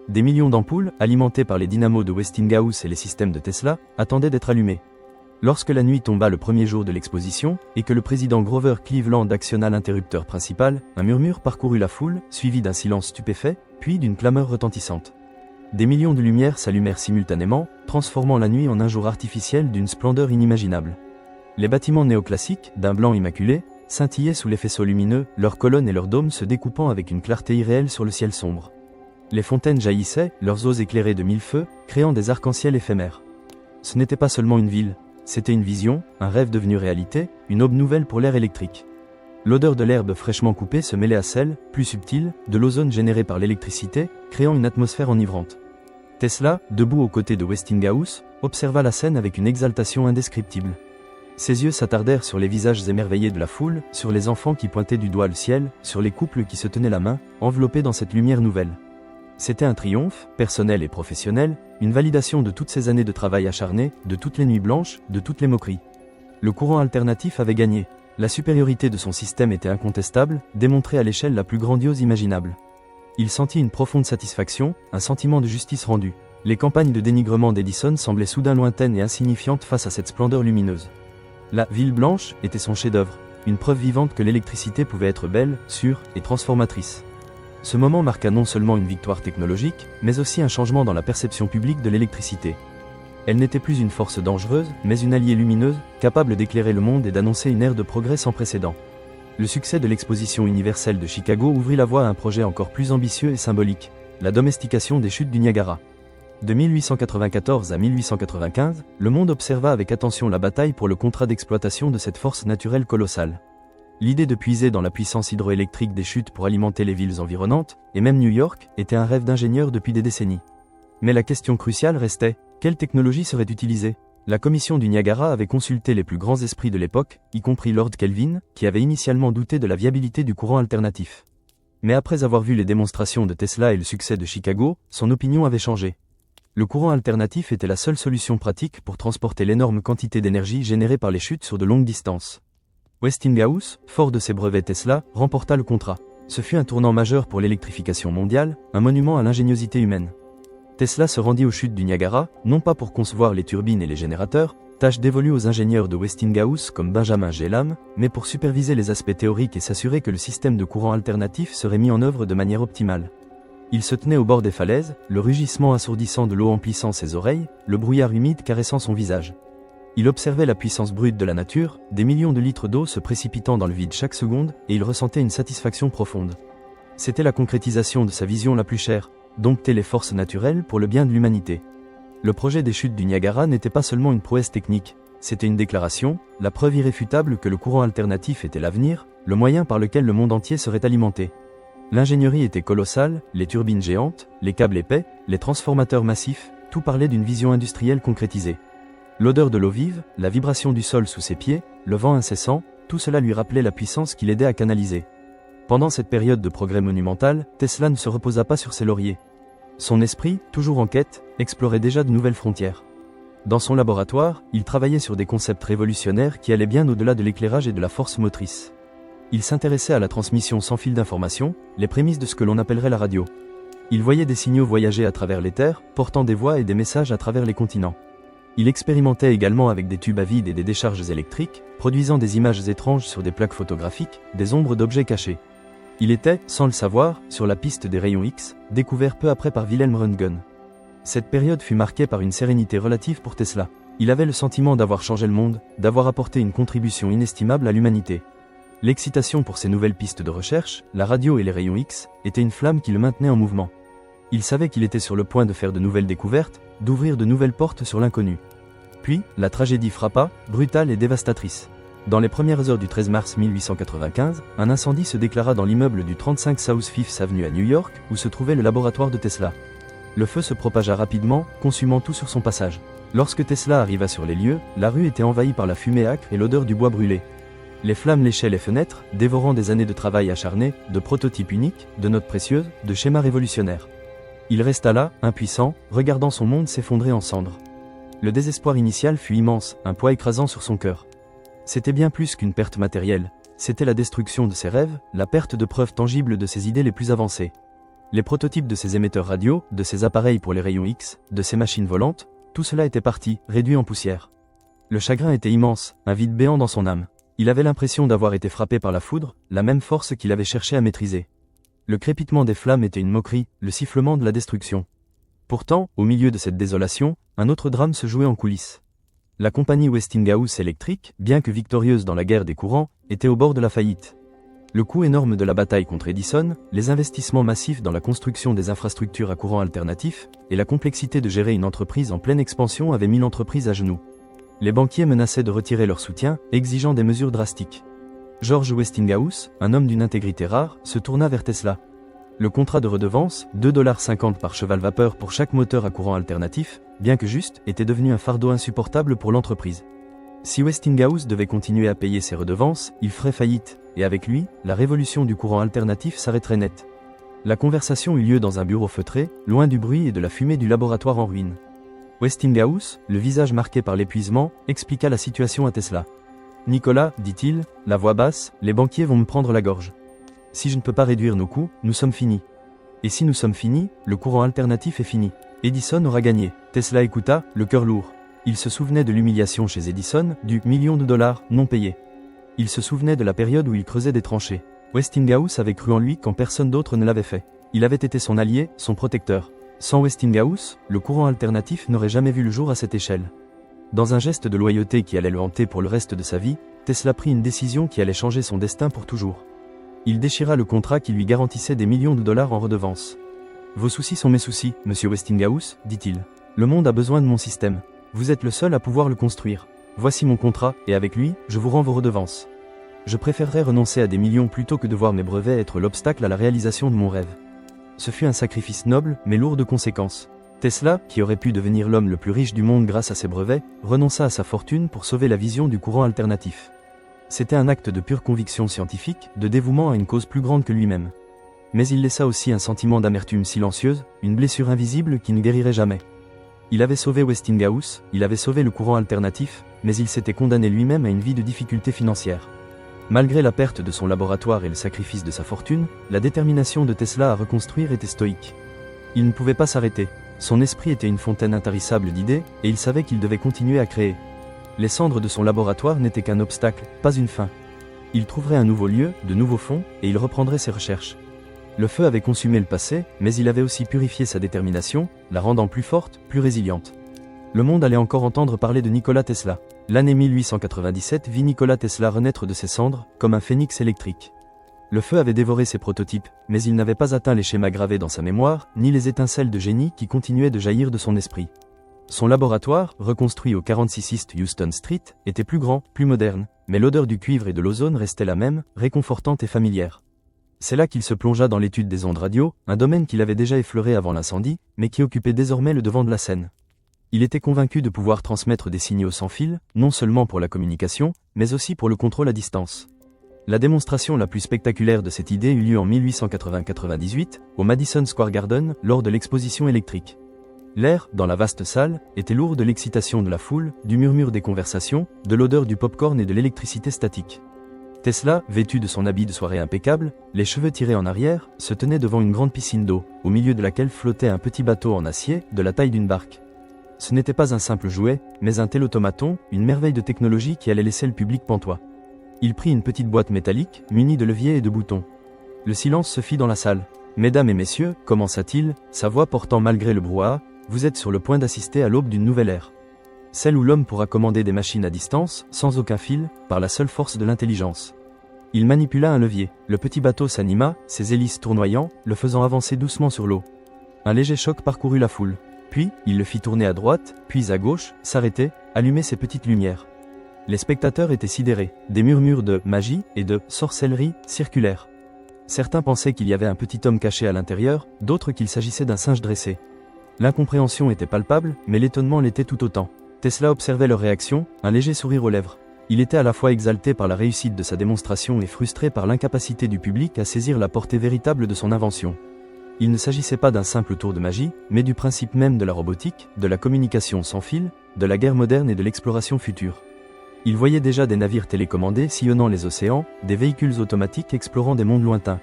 Des millions d'ampoules, alimentées par les dynamos de Westinghouse et les systèmes de Tesla, attendaient d'être allumées. Lorsque la nuit tomba le premier jour de l'exposition, et que le président Grover Cleveland actionna l'interrupteur principal, un murmure parcourut la foule, suivi d'un silence stupéfait, puis d'une clameur retentissante. Des millions de lumières s'allumèrent simultanément, transformant la nuit en un jour artificiel d'une splendeur inimaginable. Les bâtiments néoclassiques, d'un blanc immaculé, scintillaient sous les faisceaux lumineux, leurs colonnes et leurs dômes se découpant avec une clarté irréelle sur le ciel sombre. Les fontaines jaillissaient, leurs eaux éclairées de mille feux, créant des arcs-en-ciel éphémères. Ce n'était pas seulement une ville, c'était une vision, un rêve devenu réalité, une aube nouvelle pour l'ère électrique. L'odeur de l'herbe fraîchement coupée se mêlait à celle, plus subtile, de l'ozone généré par l'électricité, créant une atmosphère enivrante. Tesla, debout aux côtés de Westinghouse, observa la scène avec une exaltation indescriptible. Ses yeux s'attardèrent sur les visages émerveillés de la foule, sur les enfants qui pointaient du doigt le ciel, sur les couples qui se tenaient la main, enveloppés dans cette lumière nouvelle. C'était un triomphe, personnel et professionnel, une validation de toutes ces années de travail acharné, de toutes les nuits blanches, de toutes les moqueries. Le courant alternatif avait gagné. La supériorité de son système était incontestable, démontrée à l'échelle la plus grandiose imaginable. Il sentit une profonde satisfaction, un sentiment de justice rendue. Les campagnes de dénigrement d'Edison semblaient soudain lointaines et insignifiantes face à cette splendeur lumineuse. La Ville Blanche était son chef-d'œuvre, une preuve vivante que l'électricité pouvait être belle, sûre et transformatrice. Ce moment marqua non seulement une victoire technologique, mais aussi un changement dans la perception publique de l'électricité. Elle n'était plus une force dangereuse, mais une alliée lumineuse, capable d'éclairer le monde et d'annoncer une ère de progrès sans précédent. Le succès de l'exposition universelle de Chicago ouvrit la voie à un projet encore plus ambitieux et symbolique, la domestication des chutes du Niagara. De 1894 à 1895, le monde observa avec attention la bataille pour le contrat d'exploitation de cette force naturelle colossale. L'idée de puiser dans la puissance hydroélectrique des chutes pour alimenter les villes environnantes, et même New York, était un rêve d'ingénieur depuis des décennies. Mais la question cruciale restait, quelle technologie serait utilisée ? La commission du Niagara avait consulté les plus grands esprits de l'époque, y compris Lord Kelvin, qui avait initialement douté de la viabilité du courant alternatif. Mais après avoir vu les démonstrations de Tesla et le succès de Chicago, son opinion avait changé. Le courant alternatif était la seule solution pratique pour transporter l'énorme quantité d'énergie générée par les chutes sur de longues distances. Westinghouse, fort de ses brevets Tesla, remporta le contrat. Ce fut un tournant majeur pour l'électrification mondiale, un monument à l'ingéniosité humaine. Tesla se rendit aux chutes du Niagara, non pas pour concevoir les turbines et les générateurs, tâche dévolue aux ingénieurs de Westinghouse comme Benjamin Gélam, mais pour superviser les aspects théoriques et s'assurer que le système de courant alternatif serait mis en œuvre de manière optimale. Il se tenait au bord des falaises, le rugissement assourdissant de l'eau emplissant ses oreilles, le brouillard humide caressant son visage. Il observait la puissance brute de la nature, des millions de litres d'eau se précipitant dans le vide chaque seconde, et il ressentait une satisfaction profonde. C'était la concrétisation de sa vision la plus chère, dompter les forces naturelles pour le bien de l'humanité. Le projet des chutes du Niagara n'était pas seulement une prouesse technique, c'était une déclaration, la preuve irréfutable que le courant alternatif était l'avenir, le moyen par lequel le monde entier serait alimenté. L'ingénierie était colossale, les turbines géantes, les câbles épais, les transformateurs massifs, tout parlait d'une vision industrielle concrétisée. L'odeur de l'eau vive, la vibration du sol sous ses pieds, le vent incessant, tout cela lui rappelait la puissance qu'il aidait à canaliser. Pendant cette période de progrès monumental, Tesla ne se reposa pas sur ses lauriers. Son esprit, toujours en quête, explorait déjà de nouvelles frontières. Dans son laboratoire, il travaillait sur des concepts révolutionnaires qui allaient bien au-delà de l'éclairage et de la force motrice. Il s'intéressait à la transmission sans fil d'informations, les prémices de ce que l'on appellerait la radio. Il voyait des signaux voyager à travers l'éther, portant des voix et des messages à travers les continents. Il expérimentait également avec des tubes à vide et des décharges électriques, produisant des images étranges sur des plaques photographiques, des ombres d'objets cachés. Il était, sans le savoir, sur la piste des rayons X, découvert peu après par Wilhelm Röntgen. Cette période fut marquée par une sérénité relative pour Tesla. Il avait le sentiment d'avoir changé le monde, d'avoir apporté une contribution inestimable à l'humanité. L'excitation pour ces nouvelles pistes de recherche, la radio et les rayons X, était une flamme qui le maintenait en mouvement. Il savait qu'il était sur le point de faire de nouvelles découvertes, d'ouvrir de nouvelles portes sur l'inconnu. Puis, la tragédie frappa, brutale et dévastatrice. Dans les premières heures du 13 mars 1895, un incendie se déclara dans l'immeuble du 35 South Fifth Avenue à New York, où se trouvait le laboratoire de Tesla. Le feu se propagea rapidement, consumant tout sur son passage. Lorsque Tesla arriva sur les lieux, la rue était envahie par la fumée âcre et l'odeur du bois brûlé. Les flammes léchaient les fenêtres, dévorant des années de travail acharné, de prototypes uniques, de notes précieuses, de schémas révolutionnaires. Il resta là, impuissant, regardant son monde s'effondrer en cendres. Le désespoir initial fut immense, un poids écrasant sur son cœur. C'était bien plus qu'une perte matérielle, c'était la destruction de ses rêves, la perte de preuves tangibles de ses idées les plus avancées. Les prototypes de ses émetteurs radio, de ses appareils pour les rayons X, de ses machines volantes, tout cela était parti, réduit en poussière. Le chagrin était immense, un vide béant dans son âme. Il avait l'impression d'avoir été frappé par la foudre, la même force qu'il avait cherché à maîtriser. Le crépitement des flammes était une moquerie, le sifflement de la destruction. Pourtant, au milieu de cette désolation, un autre drame se jouait en coulisses. La compagnie Westinghouse Electric, bien que victorieuse dans la guerre des courants, était au bord de la faillite. Le coût énorme de la bataille contre Edison, les investissements massifs dans la construction des infrastructures à courant alternatif, et la complexité de gérer une entreprise en pleine expansion avaient mis l'entreprise à genoux. Les banquiers menaçaient de retirer leur soutien, exigeant des mesures drastiques. George Westinghouse, un homme d'une intégrité rare, se tourna vers Tesla. Le contrat de redevance, 2,50 $ par cheval-vapeur pour chaque moteur à courant alternatif, bien que juste, était devenu un fardeau insupportable pour l'entreprise. Si Westinghouse devait continuer à payer ses redevances, il ferait faillite, et avec lui, la révolution du courant alternatif s'arrêterait net. La conversation eut lieu dans un bureau feutré, loin du bruit et de la fumée du laboratoire en ruine. Westinghouse, le visage marqué par l'épuisement, expliqua la situation à Tesla. « Nicolas, dit-il, la voix basse, les banquiers vont me prendre la gorge. Si je ne peux pas réduire nos coûts, nous sommes finis. Et si nous sommes finis, le courant alternatif est fini. Edison aura gagné. » Tesla écouta, le cœur lourd. Il se souvenait de l'humiliation chez Edison, du million de dollars non payé. Il se souvenait de la période où il creusait des tranchées. Westinghouse avait cru en lui quand personne d'autre ne l'avait fait. Il avait été son allié, son protecteur. Sans Westinghouse, le courant alternatif n'aurait jamais vu le jour à cette échelle. Dans un geste de loyauté qui allait le hanter pour le reste de sa vie, Tesla prit une décision qui allait changer son destin pour toujours. Il déchira le contrat qui lui garantissait des millions de dollars en redevances. « Vos soucis sont mes soucis, monsieur Westinghouse, dit-il. Le monde a besoin de mon système. Vous êtes le seul à pouvoir le construire. Voici mon contrat, et avec lui, je vous rends vos redevances. Je préférerais renoncer à des millions plutôt que de voir mes brevets être l'obstacle à la réalisation de mon rêve. » Ce fut un sacrifice noble, mais lourd de conséquences. Tesla, qui aurait pu devenir l'homme le plus riche du monde grâce à ses brevets, renonça à sa fortune pour sauver la vision du courant alternatif. C'était un acte de pure conviction scientifique, de dévouement à une cause plus grande que lui-même. Mais il laissa aussi un sentiment d'amertume silencieuse, une blessure invisible qui ne guérirait jamais. Il avait sauvé Westinghouse, il avait sauvé le courant alternatif, mais il s'était condamné lui-même à une vie de difficultés financières. Malgré la perte de son laboratoire et le sacrifice de sa fortune, la détermination de Tesla à reconstruire était stoïque. Il ne pouvait pas s'arrêter. Son esprit était une fontaine intarissable d'idées, et il savait qu'il devait continuer à créer. Les cendres de son laboratoire n'étaient qu'un obstacle, pas une fin. Il trouverait un nouveau lieu, de nouveaux fonds, et il reprendrait ses recherches. Le feu avait consumé le passé, mais il avait aussi purifié sa détermination, la rendant plus forte, plus résiliente. Le monde allait encore entendre parler de Nikola Tesla. L'année 1897 vit Nikola Tesla renaître de ses cendres, comme un phénix électrique. Le feu avait dévoré ses prototypes, mais il n'avait pas atteint les schémas gravés dans sa mémoire, ni les étincelles de génie qui continuaient de jaillir de son esprit. Son laboratoire, reconstruit au 46 East Houston Street, était plus grand, plus moderne, mais l'odeur du cuivre et de l'ozone restait la même, réconfortante et familière. C'est là qu'il se plongea dans l'étude des ondes radio, un domaine qu'il avait déjà effleuré avant l'incendie, mais qui occupait désormais le devant de la scène. Il était convaincu de pouvoir transmettre des signaux sans fil, non seulement pour la communication, mais aussi pour le contrôle à distance. La démonstration la plus spectaculaire de cette idée eut lieu en 1898, au Madison Square Garden, lors de l'exposition électrique. L'air, dans la vaste salle, était lourd de l'excitation de la foule, du murmure des conversations, de l'odeur du pop-corn et de l'électricité statique. Tesla, vêtu de son habit de soirée impeccable, les cheveux tirés en arrière, se tenait devant une grande piscine d'eau, au milieu de laquelle flottait un petit bateau en acier, de la taille d'une barque. Ce n'était pas un simple jouet, mais un télautomaton, une merveille de technologie qui allait laisser le public pantois. Il prit une petite boîte métallique, munie de leviers et de boutons. Le silence se fit dans la salle. « Mesdames et messieurs, commença-t-il, sa voix portant malgré le brouhaha, vous êtes sur le point d'assister à l'aube d'une nouvelle ère. Celle où l'homme pourra commander des machines à distance, sans aucun fil, par la seule force de l'intelligence. » Il manipula un levier, le petit bateau s'anima, ses hélices tournoyant, le faisant avancer doucement sur l'eau. Un léger choc parcourut la foule. Puis, il le fit tourner à droite, puis à gauche, s'arrêter, allumer ses petites lumières. Les spectateurs étaient sidérés, des murmures de « magie » et de « sorcellerie » circulèrent. Certains pensaient qu'il y avait un petit homme caché à l'intérieur, d'autres qu'il s'agissait d'un singe dressé. L'incompréhension était palpable, mais l'étonnement l'était tout autant. Tesla observait leur réaction, un léger sourire aux lèvres. Il était à la fois exalté par la réussite de sa démonstration et frustré par l'incapacité du public à saisir la portée véritable de son invention. Il ne s'agissait pas d'un simple tour de magie, mais du principe même de la robotique, de la communication sans fil, de la guerre moderne et de l'exploration future. Il voyait déjà des navires télécommandés sillonnant les océans, des véhicules automatiques explorant des mondes lointains.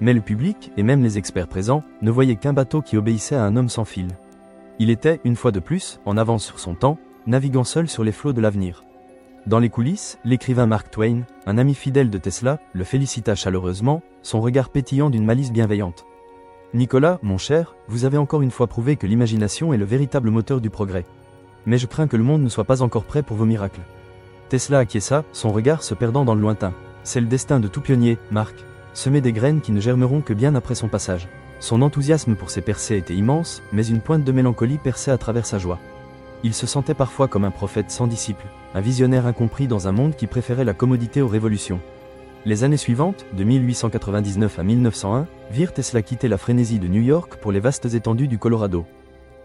Mais le public, et même les experts présents, ne voyaient qu'un bateau qui obéissait à un homme sans fil. Il était, une fois de plus, en avance sur son temps, naviguant seul sur les flots de l'avenir. Dans les coulisses, l'écrivain Mark Twain, un ami fidèle de Tesla, le félicita chaleureusement, son regard pétillant d'une malice bienveillante. « Nicolas, mon cher, vous avez encore une fois prouvé que l'imagination est le véritable moteur du progrès. Mais je crains que le monde ne soit pas encore prêt pour vos miracles. » Tesla acquiesça, son regard se perdant dans le lointain. « C'est le destin de tout pionnier, Mark. Semer des graines qui ne germeront que bien après son passage. » Son enthousiasme pour ses percées était immense, mais une pointe de mélancolie perçait à travers sa joie. Il se sentait parfois comme un prophète sans disciple, un visionnaire incompris dans un monde qui préférait la commodité aux révolutions. Les années suivantes, de 1899 à 1901, virent Tesla quitter la frénésie de New York pour les vastes étendues du Colorado.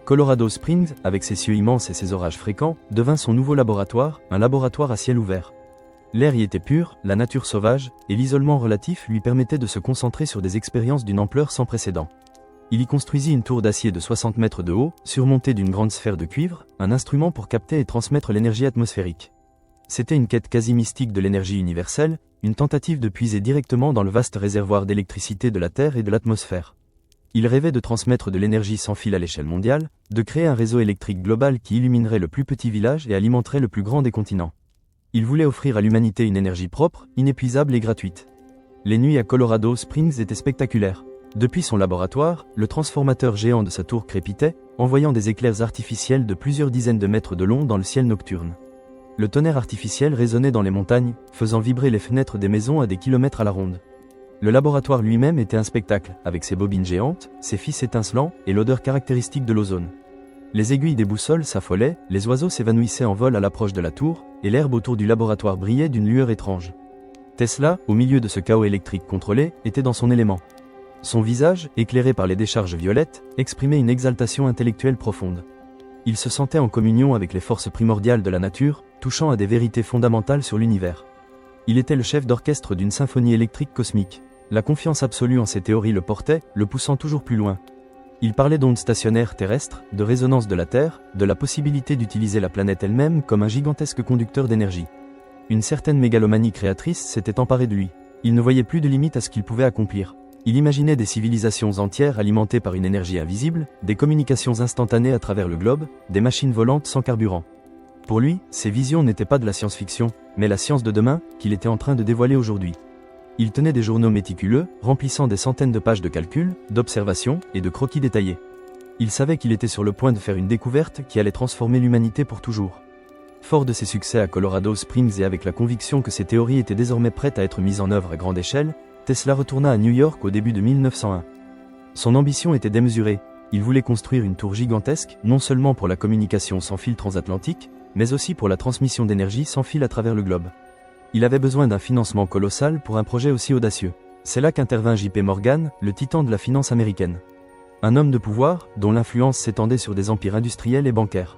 Colorado Springs, avec ses cieux immenses et ses orages fréquents, devint son nouveau laboratoire, un laboratoire à ciel ouvert. L'air y était pur, la nature sauvage, et l'isolement relatif lui permettait de se concentrer sur des expériences d'une ampleur sans précédent. Il y construisit une tour d'acier de 60 mètres de haut, surmontée d'une grande sphère de cuivre, un instrument pour capter et transmettre l'énergie atmosphérique. C'était une quête quasi mystique de l'énergie universelle, une tentative de puiser directement dans le vaste réservoir d'électricité de la Terre et de l'atmosphère. Il rêvait de transmettre de l'énergie sans fil à l'échelle mondiale, de créer un réseau électrique global qui illuminerait le plus petit village et alimenterait le plus grand des continents. Il voulait offrir à l'humanité une énergie propre, inépuisable et gratuite. Les nuits à Colorado Springs étaient spectaculaires. Depuis son laboratoire, le transformateur géant de sa tour crépitait, envoyant des éclairs artificiels de plusieurs dizaines de mètres de long dans le ciel nocturne. Le tonnerre artificiel résonnait dans les montagnes, faisant vibrer les fenêtres des maisons à des kilomètres à la ronde. Le laboratoire lui-même était un spectacle, avec ses bobines géantes, ses fils étincelants et l'odeur caractéristique de l'ozone. Les aiguilles des boussoles s'affolaient, les oiseaux s'évanouissaient en vol à l'approche de la tour, et l'herbe autour du laboratoire brillait d'une lueur étrange. Tesla, au milieu de ce chaos électrique contrôlé, était dans son élément. Son visage, éclairé par les décharges violettes, exprimait une exaltation intellectuelle profonde. Il se sentait en communion avec les forces primordiales de la nature, touchant à des vérités fondamentales sur l'univers. Il était le chef d'orchestre d'une symphonie électrique cosmique. La confiance absolue en ses théories le portait, le poussant toujours plus loin. Il parlait d'ondes stationnaires terrestres, de résonance de la Terre, de la possibilité d'utiliser la planète elle-même comme un gigantesque conducteur d'énergie. Une certaine mégalomanie créatrice s'était emparée de lui. Il ne voyait plus de limite à ce qu'il pouvait accomplir. Il imaginait des civilisations entières alimentées par une énergie invisible, des communications instantanées à travers le globe, des machines volantes sans carburant. Pour lui, ces visions n'étaient pas de la science-fiction, mais la science de demain, qu'il était en train de dévoiler aujourd'hui. Il tenait des journaux méticuleux, remplissant des centaines de pages de calculs, d'observations et de croquis détaillés. Il savait qu'il était sur le point de faire une découverte qui allait transformer l'humanité pour toujours. Fort de ses succès à Colorado Springs et avec la conviction que ses théories étaient désormais prêtes à être mises en œuvre à grande échelle, Tesla retourna à New York au début de 1901. Son ambition était démesurée. Il voulait construire une tour gigantesque, non seulement pour la communication sans fil transatlantique, mais aussi pour la transmission d'énergie sans fil à travers le globe. Il avait besoin d'un financement colossal pour un projet aussi audacieux. C'est là qu'intervint J.P. Morgan, le titan de la finance américaine. Un homme de pouvoir, dont l'influence s'étendait sur des empires industriels et bancaires.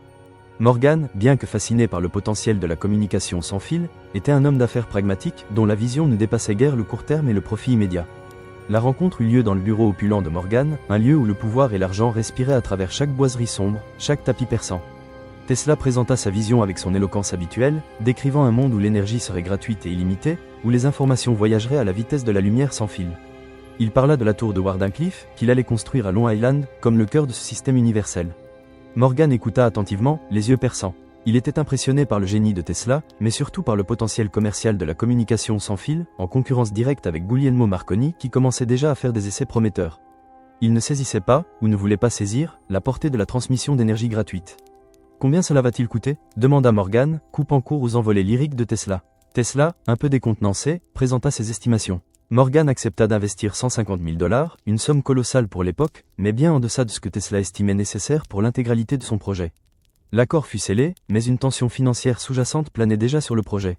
Morgan, bien que fasciné par le potentiel de la communication sans fil, était un homme d'affaires pragmatique dont la vision ne dépassait guère le court terme et le profit immédiat. La rencontre eut lieu dans le bureau opulent de Morgan, un lieu où le pouvoir et l'argent respiraient à travers chaque boiserie sombre, chaque tapis perçant. Tesla présenta sa vision avec son éloquence habituelle, décrivant un monde où l'énergie serait gratuite et illimitée, où les informations voyageraient à la vitesse de la lumière sans fil. Il parla de la tour de Wardenclyffe, qu'il allait construire à Long Island, comme le cœur de ce système universel. Morgan écouta attentivement, les yeux perçants. Il était impressionné par le génie de Tesla, mais surtout par le potentiel commercial de la communication sans fil, en concurrence directe avec Guglielmo Marconi qui commençait déjà à faire des essais prometteurs. Il ne saisissait pas, ou ne voulait pas saisir, la portée de la transmission d'énergie gratuite. Combien cela va-t-il coûter ? Demanda Morgan, coupant court aux envolées lyriques de Tesla. Tesla, un peu décontenancé, présenta ses estimations. Morgan accepta d'investir 150 000 $, une somme colossale pour l'époque, mais bien en deçà de ce que Tesla estimait nécessaire pour l'intégralité de son projet. L'accord fut scellé, mais une tension financière sous-jacente planait déjà sur le projet.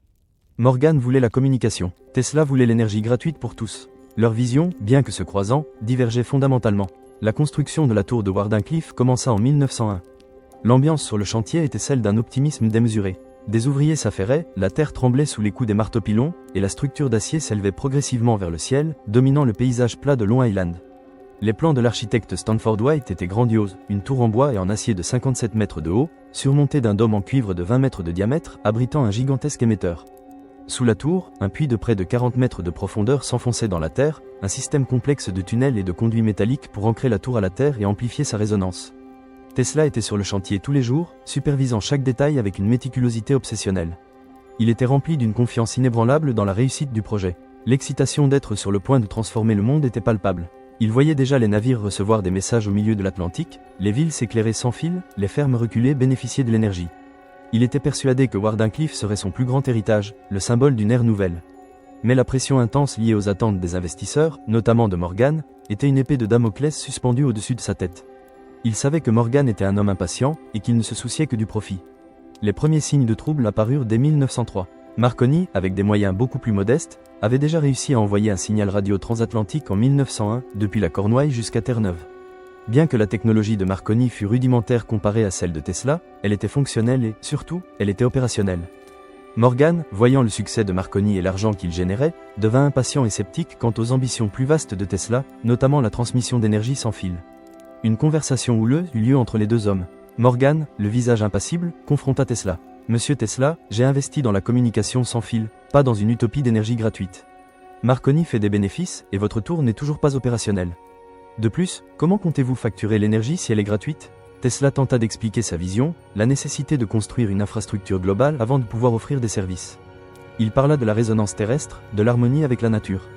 Morgan voulait la communication, Tesla voulait l'énergie gratuite pour tous. Leurs visions, bien que se croisant, divergeaient fondamentalement. La construction de la tour de Wardenclyffe commença en 1901. L'ambiance sur le chantier était celle d'un optimisme démesuré. Des ouvriers s'affairaient, la terre tremblait sous les coups des marteaux-pilons, et la structure d'acier s'élevait progressivement vers le ciel, dominant le paysage plat de Long Island. Les plans de l'architecte Stanford White étaient grandioses, une tour en bois et en acier de 57 mètres de haut, surmontée d'un dôme en cuivre de 20 mètres de diamètre, abritant un gigantesque émetteur. Sous la tour, un puits de près de 40 mètres de profondeur s'enfonçait dans la terre, un système complexe de tunnels et de conduits métalliques pour ancrer la tour à la terre et amplifier sa résonance. Tesla était sur le chantier tous les jours, supervisant chaque détail avec une méticulosité obsessionnelle. Il était rempli d'une confiance inébranlable dans la réussite du projet. L'excitation d'être sur le point de transformer le monde était palpable. Il voyait déjà les navires recevoir des messages au milieu de l'Atlantique, les villes s'éclairer sans fil, les fermes reculées bénéficier de l'énergie. Il était persuadé que Wardenclyffe serait son plus grand héritage, le symbole d'une ère nouvelle. Mais la pression intense liée aux attentes des investisseurs, notamment de Morgan, était une épée de Damoclès suspendue au-dessus de sa tête. Il savait que Morgan était un homme impatient et qu'il ne se souciait que du profit. Les premiers signes de trouble apparurent dès 1903. Marconi, avec des moyens beaucoup plus modestes, avait déjà réussi à envoyer un signal radio transatlantique en 1901, depuis la Cornouaille jusqu'à Terre-Neuve. Bien que la technologie de Marconi fût rudimentaire comparée à celle de Tesla, elle était fonctionnelle et, surtout, elle était opérationnelle. Morgan, voyant le succès de Marconi et l'argent qu'il générait, devint impatient et sceptique quant aux ambitions plus vastes de Tesla, notamment la transmission d'énergie sans fil. Une conversation houleuse eut lieu entre les deux hommes. Morgan, le visage impassible, confronta Tesla. « Monsieur Tesla, j'ai investi dans la communication sans fil, pas dans une utopie d'énergie gratuite. Marconi fait des bénéfices, et votre tour n'est toujours pas opérationnelle. De plus, comment comptez-vous facturer l'énergie si elle est gratuite ?» Tesla tenta d'expliquer sa vision, la nécessité de construire une infrastructure globale avant de pouvoir offrir des services. Il parla de la résonance terrestre, de l'harmonie avec la nature.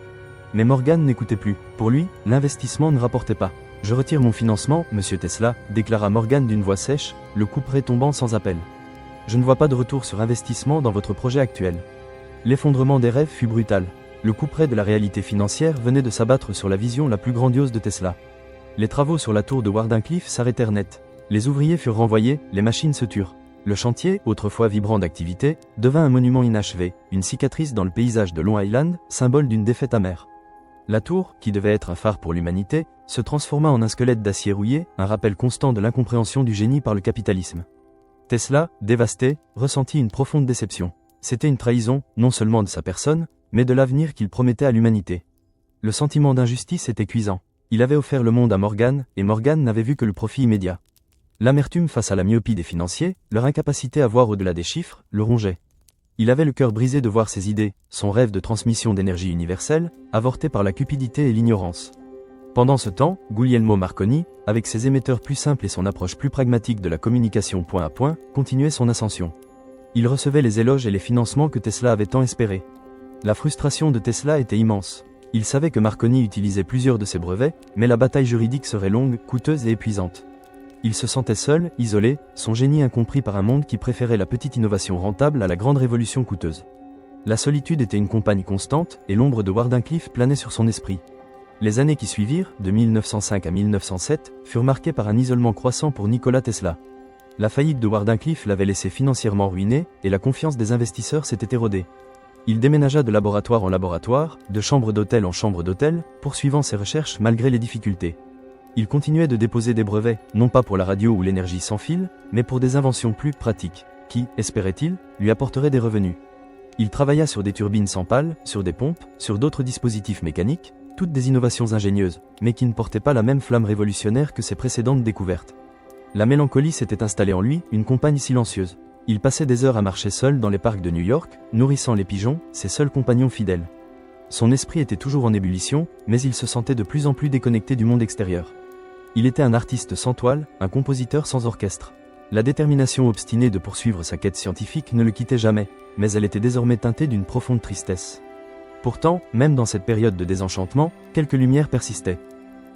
Mais Morgan n'écoutait plus. Pour lui, l'investissement ne rapportait pas. « Je retire mon financement, monsieur Tesla », déclara Morgan d'une voix sèche, le couperet tombant sans appel. « Je ne vois pas de retour sur investissement dans votre projet actuel. » L'effondrement des rêves fut brutal. Le couperet de la réalité financière venait de s'abattre sur la vision la plus grandiose de Tesla. Les travaux sur la tour de Wardenclyffe s'arrêtèrent net. Les ouvriers furent renvoyés, les machines se turent. Le chantier, autrefois vibrant d'activité, devint un monument inachevé, une cicatrice dans le paysage de Long Island, symbole d'une défaite amère. La tour, qui devait être un phare pour l'humanité, se transforma en un squelette d'acier rouillé, un rappel constant de l'incompréhension du génie par le capitalisme. Tesla, dévasté, ressentit une profonde déception. C'était une trahison, non seulement de sa personne, mais de l'avenir qu'il promettait à l'humanité. Le sentiment d'injustice était cuisant. Il avait offert le monde à Morgan, et Morgan n'avait vu que le profit immédiat. L'amertume face à la myopie des financiers, leur incapacité à voir au-delà des chiffres, le rongeait. Il avait le cœur brisé de voir ses idées, son rêve de transmission d'énergie universelle, avorté par la cupidité et l'ignorance. Pendant ce temps, Guglielmo Marconi, avec ses émetteurs plus simples et son approche plus pragmatique de la communication point à point, continuait son ascension. Il recevait les éloges et les financements que Tesla avait tant espérés. La frustration de Tesla était immense. Il savait que Marconi utilisait plusieurs de ses brevets, mais la bataille juridique serait longue, coûteuse et épuisante. Il se sentait seul, isolé, son génie incompris par un monde qui préférait la petite innovation rentable à la grande révolution coûteuse. La solitude était une compagne constante, et l'ombre de Wardenclyffe planait sur son esprit. Les années qui suivirent, de 1905 à 1907, furent marquées par un isolement croissant pour Nikola Tesla. La faillite de Wardenclyffe l'avait laissé financièrement ruiné, et la confiance des investisseurs s'était érodée. Il déménagea de laboratoire en laboratoire, de chambre d'hôtel en chambre d'hôtel, poursuivant ses recherches malgré les difficultés. Il continuait de déposer des brevets, non pas pour la radio ou l'énergie sans fil, mais pour des inventions plus pratiques, qui, espérait-il, lui apporteraient des revenus. Il travailla sur des turbines sans pales, sur des pompes, sur d'autres dispositifs mécaniques, toutes des innovations ingénieuses, mais qui ne portaient pas la même flamme révolutionnaire que ses précédentes découvertes. La mélancolie s'était installée en lui, une compagne silencieuse. Il passait des heures à marcher seul dans les parcs de New York, nourrissant les pigeons, ses seuls compagnons fidèles. Son esprit était toujours en ébullition, mais il se sentait de plus en plus déconnecté du monde extérieur. Il était un artiste sans toile, un compositeur sans orchestre. La détermination obstinée de poursuivre sa quête scientifique ne le quittait jamais, mais elle était désormais teintée d'une profonde tristesse. Pourtant, même dans cette période de désenchantement, quelques lumières persistaient.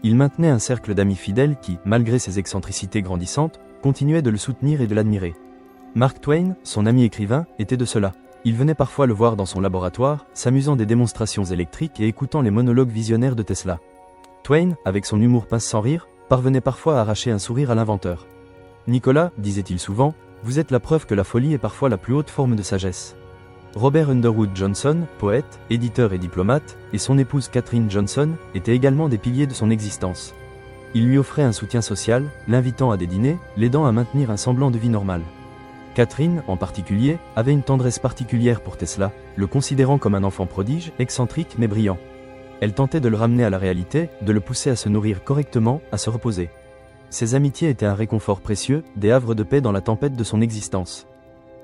Il maintenait un cercle d'amis fidèles qui, malgré ses excentricités grandissantes, continuaient de le soutenir et de l'admirer. Mark Twain, son ami écrivain, était de cela. Il venait parfois le voir dans son laboratoire, s'amusant des démonstrations électriques et écoutant les monologues visionnaires de Tesla. Twain, avec son humour pince sans rire, parvenait parfois à arracher un sourire à l'inventeur. « Nicolas, disait-il souvent, vous êtes la preuve que la folie est parfois la plus haute forme de sagesse. » Robert Underwood Johnson, poète, éditeur et diplomate, et son épouse Katherine Johnson, étaient également des piliers de son existence. Il lui offrait un soutien social, l'invitant à des dîners, l'aidant à maintenir un semblant de vie normale. Katherine, en particulier, avait une tendresse particulière pour Tesla, le considérant comme un enfant prodige, excentrique mais brillant. Elle tentait de le ramener à la réalité, de le pousser à se nourrir correctement, à se reposer. Ses amitiés étaient un réconfort précieux, des havres de paix dans la tempête de son existence.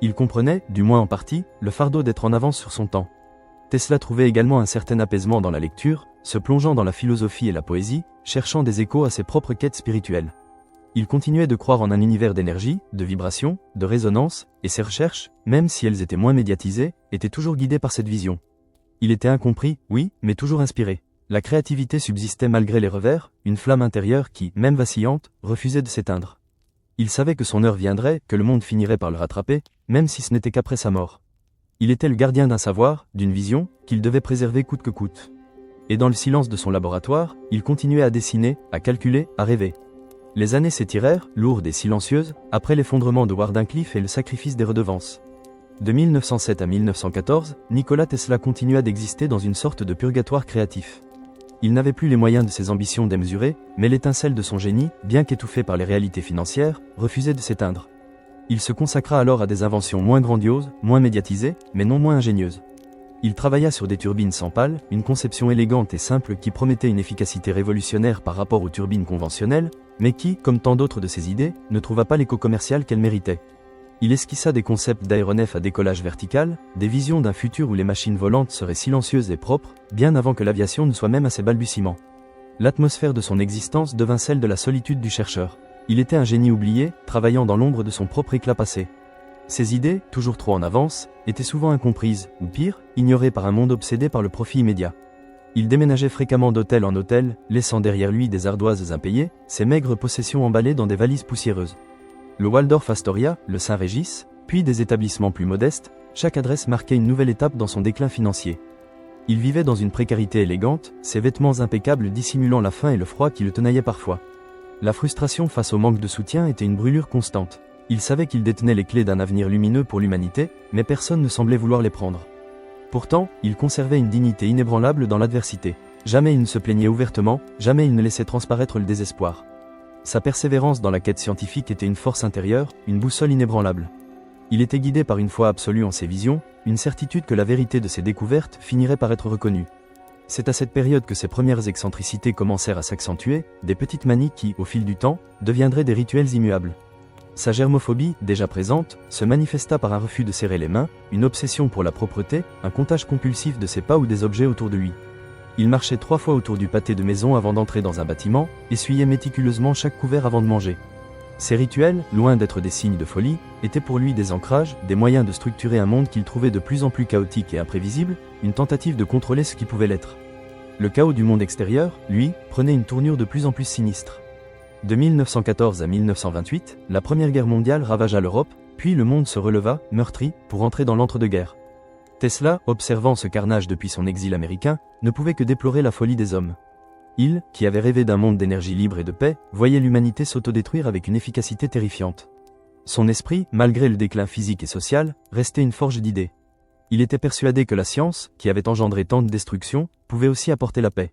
Il comprenait, du moins en partie, le fardeau d'être en avance sur son temps. Tesla trouvait également un certain apaisement dans la lecture, se plongeant dans la philosophie et la poésie, cherchant des échos à ses propres quêtes spirituelles. Il continuait de croire en un univers d'énergie, de vibrations, de résonance, et ses recherches, même si elles étaient moins médiatisées, étaient toujours guidées par cette vision. Il était incompris, oui, mais toujours inspiré. La créativité subsistait malgré les revers, une flamme intérieure qui, même vacillante, refusait de s'éteindre. Il savait que son heure viendrait, que le monde finirait par le rattraper, même si ce n'était qu'après sa mort. Il était le gardien d'un savoir, d'une vision, qu'il devait préserver coûte que coûte. Et dans le silence de son laboratoire, il continuait à dessiner, à calculer, à rêver. Les années s'étirèrent, lourdes et silencieuses, après l'effondrement de Wardenclyffe et le sacrifice des redevances. De 1907 à 1914, Nikola Tesla continua d'exister dans une sorte de purgatoire créatif. Il n'avait plus les moyens de ses ambitions démesurées, mais l'étincelle de son génie, bien qu'étouffée par les réalités financières, refusait de s'éteindre. Il se consacra alors à des inventions moins grandioses, moins médiatisées, mais non moins ingénieuses. Il travailla sur des turbines sans pales, une conception élégante et simple qui promettait une efficacité révolutionnaire par rapport aux turbines conventionnelles, mais qui, comme tant d'autres de ses idées, ne trouva pas l'écho commercial qu'elle méritait. Il esquissa des concepts d'aéronefs à décollage vertical, des visions d'un futur où les machines volantes seraient silencieuses et propres, bien avant que l'aviation ne soit même à ses balbutiements. L'atmosphère de son existence devint celle de la solitude du chercheur. Il était un génie oublié, travaillant dans l'ombre de son propre éclat passé. Ses idées, toujours trop en avance, étaient souvent incomprises, ou pire, ignorées par un monde obsédé par le profit immédiat. Il déménageait fréquemment d'hôtel en hôtel, laissant derrière lui des ardoises impayées, ses maigres possessions emballées dans des valises poussiéreuses. Le Waldorf Astoria, le Saint-Régis, puis des établissements plus modestes, chaque adresse marquait une nouvelle étape dans son déclin financier. Il vivait dans une précarité élégante, ses vêtements impeccables dissimulant la faim et le froid qui le tenaillaient parfois. La frustration face au manque de soutien était une brûlure constante. Il savait qu'il détenait les clés d'un avenir lumineux pour l'humanité, mais personne ne semblait vouloir les prendre. Pourtant, il conservait une dignité inébranlable dans l'adversité. Jamais il ne se plaignait ouvertement, jamais il ne laissait transparaître le désespoir. Sa persévérance dans la quête scientifique était une force intérieure, une boussole inébranlable. Il était guidé par une foi absolue en ses visions, une certitude que la vérité de ses découvertes finirait par être reconnue. C'est à cette période que ses premières excentricités commencèrent à s'accentuer, des petites manies qui, au fil du temps, deviendraient des rituels immuables. Sa germophobie, déjà présente, se manifesta par un refus de serrer les mains, une obsession pour la propreté, un comptage compulsif de ses pas ou des objets autour de lui. Il marchait 3 fois autour du pâté de maison avant d'entrer dans un bâtiment, essuyait méticuleusement chaque couvert avant de manger. Ces rituels, loin d'être des signes de folie, étaient pour lui des ancrages, des moyens de structurer un monde qu'il trouvait de plus en plus chaotique et imprévisible, une tentative de contrôler ce qui pouvait l'être. Le chaos du monde extérieur, lui, prenait une tournure de plus en plus sinistre. De 1914 à 1928, la Première Guerre mondiale ravagea l'Europe, puis le monde se releva, meurtri, pour entrer dans l'entre-deux-guerres. Tesla, observant ce carnage depuis son exil américain, ne pouvait que déplorer la folie des hommes. Il, qui avait rêvé d'un monde d'énergie libre et de paix, voyait l'humanité s'autodétruire avec une efficacité terrifiante. Son esprit, malgré le déclin physique et social, restait une forge d'idées. Il était persuadé que la science, qui avait engendré tant de destruction, pouvait aussi apporter la paix.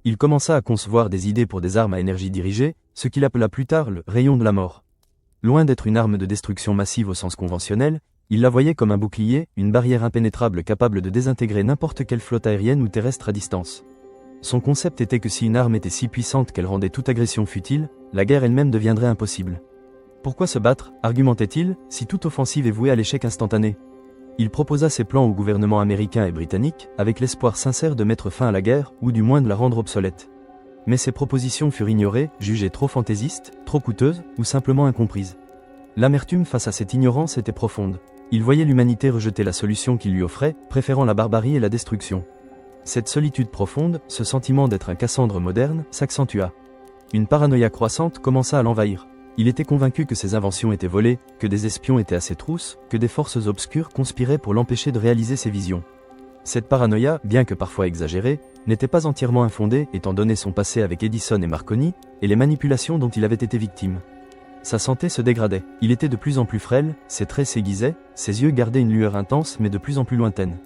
Il commença à concevoir des idées pour des armes à énergie dirigée, ce qu'il appela plus tard le « rayon de la mort ». Loin d'être une arme de destruction massive au sens conventionnel, il la voyait comme un bouclier, une barrière impénétrable capable de désintégrer n'importe quelle flotte aérienne ou terrestre à distance. Son concept était que si une arme était si puissante qu'elle rendait toute agression futile, la guerre elle-même deviendrait impossible. Pourquoi se battre, argumentait-il, si toute offensive est vouée à l'échec instantané? Il proposa ses plans au gouvernement américain et britannique, avec l'espoir sincère de mettre fin à la guerre, ou du moins de la rendre obsolète. Mais ces propositions furent ignorées, jugées trop fantaisistes, trop coûteuses, ou simplement incomprises. L'amertume face à cette ignorance était profonde. Il voyait l'humanité rejeter la solution qu'il lui offrait, préférant la barbarie et la destruction. Cette solitude profonde, ce sentiment d'être un Cassandre moderne, s'accentua. Une paranoïa croissante commença à l'envahir. Il était convaincu que ses inventions étaient volées, que des espions étaient à ses trousses, que des forces obscures conspiraient pour l'empêcher de réaliser ses visions. Cette paranoïa, bien que parfois exagérée, n'était pas entièrement infondée étant donné son passé avec Edison et Marconi, et les manipulations dont il avait été victime. Sa santé se dégradait, il était de plus en plus frêle, ses traits s'aiguisaient, ses yeux gardaient une lueur intense mais de plus en plus lointaine.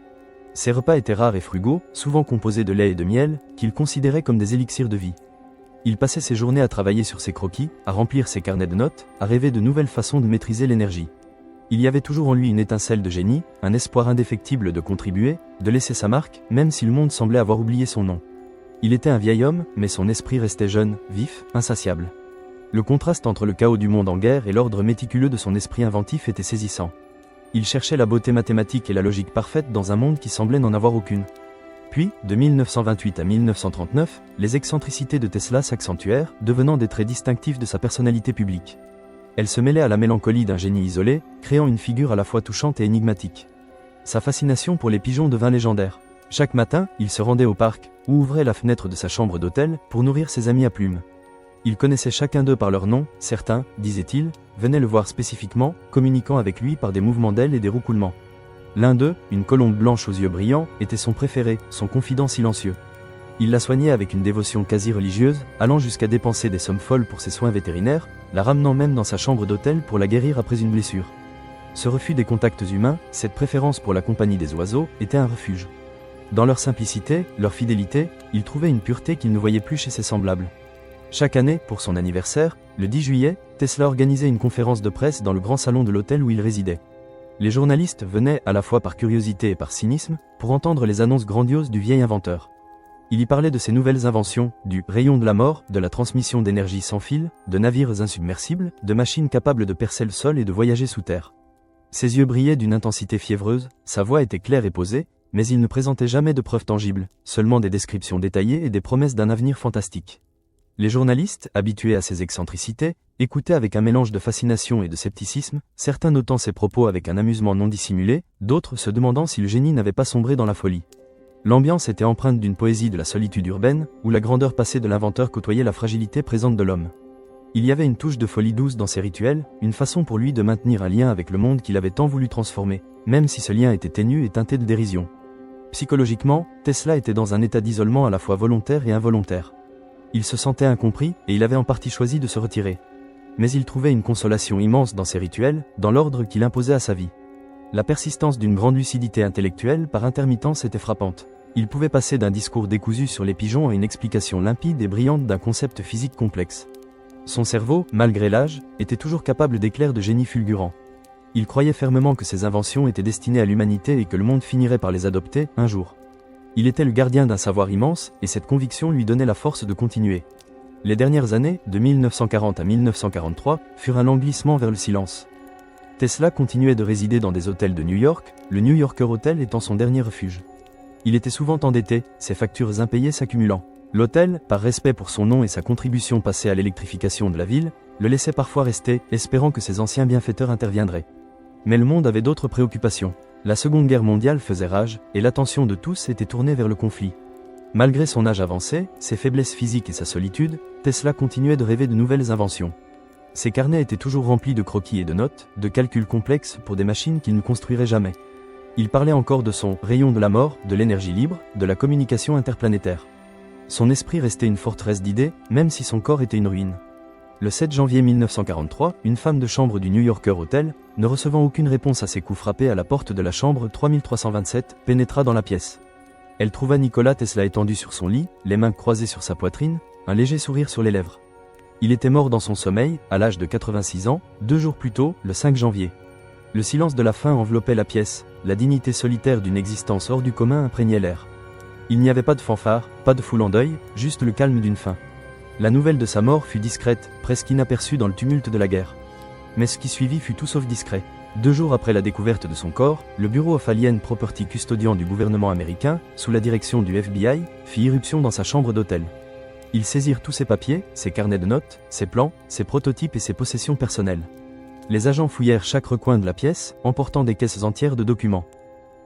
Ses repas étaient rares et frugaux, souvent composés de lait et de miel, qu'il considérait comme des élixirs de vie. Il passait ses journées à travailler sur ses croquis, à remplir ses carnets de notes, à rêver de nouvelles façons de maîtriser l'énergie. Il y avait toujours en lui une étincelle de génie, un espoir indéfectible de contribuer, de laisser sa marque, même si le monde semblait avoir oublié son nom. Il était un vieil homme, mais son esprit restait jeune, vif, insatiable. Le contraste entre le chaos du monde en guerre et l'ordre méticuleux de son esprit inventif était saisissant. Il cherchait la beauté mathématique et la logique parfaite dans un monde qui semblait n'en avoir aucune. Puis, de 1928 à 1939, les excentricités de Tesla s'accentuèrent, devenant des traits distinctifs de sa personnalité publique. Elles se mêlaient à la mélancolie d'un génie isolé, créant une figure à la fois touchante et énigmatique. Sa fascination pour les pigeons devint légendaire. Chaque matin, il se rendait au parc, ou ouvrait la fenêtre de sa chambre d'hôtel, pour nourrir ses amis à plumes. Il connaissait chacun d'eux par leur nom, certains, disait-il, venaient le voir spécifiquement, communiquant avec lui par des mouvements d'ailes et des roucoulements. L'un d'eux, une colombe blanche aux yeux brillants, était son préféré, son confident silencieux. Il la soignait avec une dévotion quasi religieuse, allant jusqu'à dépenser des sommes folles pour ses soins vétérinaires, la ramenant même dans sa chambre d'hôtel pour la guérir après une blessure. Ce refus des contacts humains, cette préférence pour la compagnie des oiseaux, était un refuge. Dans leur simplicité, leur fidélité, il trouvait une pureté qu'il ne voyait plus chez ses semblables. Chaque année, pour son anniversaire, le 10 juillet, Tesla organisait une conférence de presse dans le grand salon de l'hôtel où il résidait. Les journalistes venaient, à la fois par curiosité et par cynisme, pour entendre les annonces grandioses du vieil inventeur. Il y parlait de ses nouvelles inventions, du « rayon de la mort », de la transmission d'énergie sans fil, de navires insubmersibles, de machines capables de percer le sol et de voyager sous terre. Ses yeux brillaient d'une intensité fiévreuse, sa voix était claire et posée, mais il ne présentait jamais de preuves tangibles, seulement des descriptions détaillées et des promesses d'un avenir fantastique. Les journalistes, habitués à ses excentricités, écoutaient avec un mélange de fascination et de scepticisme, certains notant ses propos avec un amusement non dissimulé, d'autres se demandant si le génie n'avait pas sombré dans la folie. L'ambiance était empreinte d'une poésie de la solitude urbaine, où la grandeur passée de l'inventeur côtoyait la fragilité présente de l'homme. Il y avait une touche de folie douce dans ses rituels, une façon pour lui de maintenir un lien avec le monde qu'il avait tant voulu transformer, même si ce lien était ténu et teinté de dérision. Psychologiquement, Tesla était dans un état d'isolement à la fois volontaire et involontaire. Il se sentait incompris, et il avait en partie choisi de se retirer. Mais il trouvait une consolation immense dans ses rituels, dans l'ordre qu'il imposait à sa vie. La persistance d'une grande lucidité intellectuelle par intermittence était frappante. Il pouvait passer d'un discours décousu sur les pigeons à une explication limpide et brillante d'un concept physique complexe. Son cerveau, malgré l'âge, était toujours capable d'éclairs de génie fulgurants. Il croyait fermement que ses inventions étaient destinées à l'humanité et que le monde finirait par les adopter, un jour. Il était le gardien d'un savoir immense, et cette conviction lui donnait la force de continuer. Les dernières années, de 1940 à 1943, furent un languissement vers le silence. Tesla continuait de résider dans des hôtels de New York, le New Yorker Hotel étant son dernier refuge. Il était souvent endetté, ses factures impayées s'accumulant. L'hôtel, par respect pour son nom et sa contribution passée à l'électrification de la ville, le laissait parfois rester, espérant que ses anciens bienfaiteurs interviendraient. Mais le monde avait d'autres préoccupations. La Seconde Guerre mondiale faisait rage, et l'attention de tous était tournée vers le conflit. Malgré son âge avancé, ses faiblesses physiques et sa solitude, Tesla continuait de rêver de nouvelles inventions. Ses carnets étaient toujours remplis de croquis et de notes, de calculs complexes pour des machines qu'il ne construirait jamais. Il parlait encore de son « rayon de la mort », de l'énergie libre, de la communication interplanétaire. Son esprit restait une forteresse d'idées, même si son corps était une ruine. Le 7 janvier 1943, une femme de chambre du New Yorker Hotel, ne recevant aucune réponse à ses coups frappés à la porte de la chambre 3327, pénétra dans la pièce. Elle trouva Nikola Tesla étendu sur son lit, les mains croisées sur sa poitrine, un léger sourire sur les lèvres. Il était mort dans son sommeil, à l'âge de 86 ans, 2 jours plus tôt, le 5 janvier. Le silence de la fin enveloppait la pièce, la dignité solitaire d'une existence hors du commun imprégnait l'air. Il n'y avait pas de fanfare, pas de foule en deuil, juste le calme d'une fin. La nouvelle de sa mort fut discrète, presque inaperçue dans le tumulte de la guerre. Mais ce qui suivit fut tout sauf discret. 2 jours après la découverte de son corps, le Bureau of Alien Property custodian du gouvernement américain, sous la direction du FBI, fit irruption dans sa chambre d'hôtel. Ils saisirent tous ses papiers, ses carnets de notes, ses plans, ses prototypes et ses possessions personnelles. Les agents fouillèrent chaque recoin de la pièce, emportant des caisses entières de documents.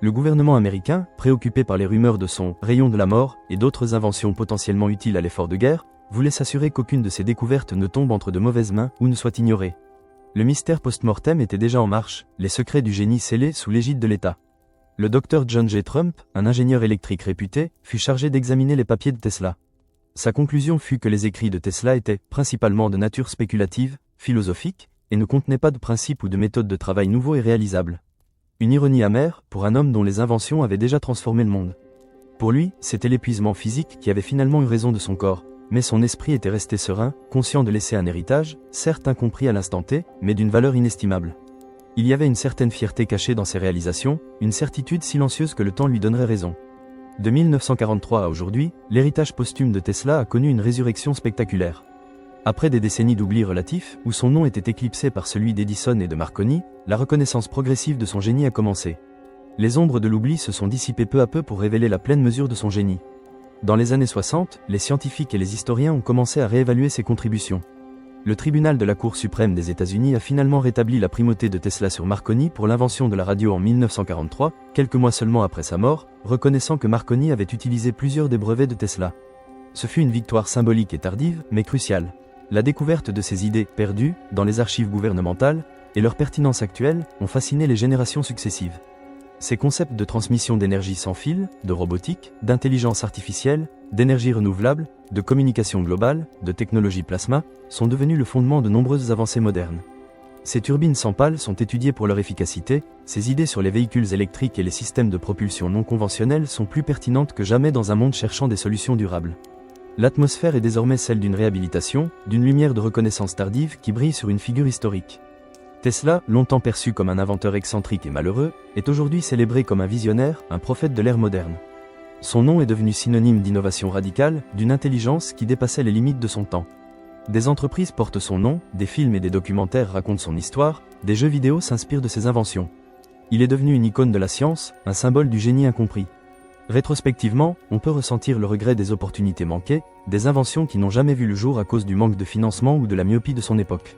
Le gouvernement américain, préoccupé par les rumeurs de son « rayon de la mort » et d'autres inventions potentiellement utiles à l'effort de guerre, voulait s'assurer qu'aucune de ses découvertes ne tombe entre de mauvaises mains ou ne soit ignorée. Le mystère post-mortem était déjà en marche, les secrets du génie scellés sous l'égide de l'État. Le docteur John J. Trump, un ingénieur électrique réputé, fut chargé d'examiner les papiers de Tesla. Sa conclusion fut que les écrits de Tesla étaient principalement de nature spéculative, philosophique, et ne contenaient pas de principes ou de méthodes de travail nouveaux et réalisables. Une ironie amère pour un homme dont les inventions avaient déjà transformé le monde. Pour lui, c'était l'épuisement physique qui avait finalement eu raison de son corps, mais son esprit était resté serein, conscient de laisser un héritage, certes incompris à l'instant T, mais d'une valeur inestimable. Il y avait une certaine fierté cachée dans ses réalisations, une certitude silencieuse que le temps lui donnerait raison. De 1943 à aujourd'hui, l'héritage posthume de Tesla a connu une résurrection spectaculaire. Après des décennies d'oubli relatif, où son nom était éclipsé par celui d'Edison et de Marconi, la reconnaissance progressive de son génie a commencé. Les ombres de l'oubli se sont dissipées peu à peu pour révéler la pleine mesure de son génie. Dans les années 60, les scientifiques et les historiens ont commencé à réévaluer ses contributions. Le tribunal de la Cour suprême des États-Unis a finalement rétabli la primauté de Tesla sur Marconi pour l'invention de la radio en 1943, quelques mois seulement après sa mort, reconnaissant que Marconi avait utilisé plusieurs des brevets de Tesla. Ce fut une victoire symbolique et tardive, mais cruciale. La découverte de ces idées, perdues, dans les archives gouvernementales, et leur pertinence actuelle, ont fasciné les générations successives. Ces concepts de transmission d'énergie sans fil, de robotique, d'intelligence artificielle, d'énergie renouvelable, de communication globale, de technologie plasma, sont devenus le fondement de nombreuses avancées modernes. Ces turbines sans pales sont étudiées pour leur efficacité, ces idées sur les véhicules électriques et les systèmes de propulsion non conventionnels sont plus pertinentes que jamais dans un monde cherchant des solutions durables. L'atmosphère est désormais celle d'une réhabilitation, d'une lumière de reconnaissance tardive qui brille sur une figure historique. Tesla, longtemps perçu comme un inventeur excentrique et malheureux, est aujourd'hui célébré comme un visionnaire, un prophète de l'ère moderne. Son nom est devenu synonyme d'innovation radicale, d'une intelligence qui dépassait les limites de son temps. Des entreprises portent son nom, des films et des documentaires racontent son histoire, des jeux vidéo s'inspirent de ses inventions. Il est devenu une icône de la science, un symbole du génie incompris. Rétrospectivement, on peut ressentir le regret des opportunités manquées, des inventions qui n'ont jamais vu le jour à cause du manque de financement ou de la myopie de son époque.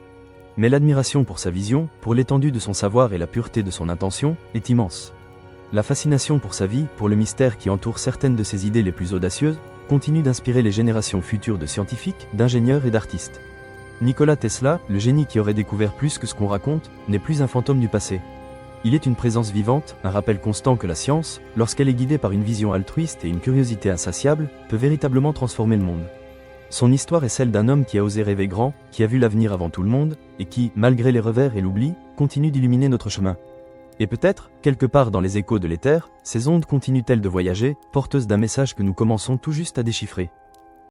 Mais l'admiration pour sa vision, pour l'étendue de son savoir et la pureté de son intention, est immense. La fascination pour sa vie, pour le mystère qui entoure certaines de ses idées les plus audacieuses, continue d'inspirer les générations futures de scientifiques, d'ingénieurs et d'artistes. Nikola Tesla, le génie qui aurait découvert plus que ce qu'on raconte, n'est plus un fantôme du passé. Il est une présence vivante, un rappel constant que la science, lorsqu'elle est guidée par une vision altruiste et une curiosité insatiable, peut véritablement transformer le monde. Son histoire est celle d'un homme qui a osé rêver grand, qui a vu l'avenir avant tout le monde, et qui, malgré les revers et l'oubli, continue d'illuminer notre chemin. Et peut-être, quelque part dans les échos de l'éther, ces ondes continuent-elles de voyager, porteuses d'un message que nous commençons tout juste à déchiffrer.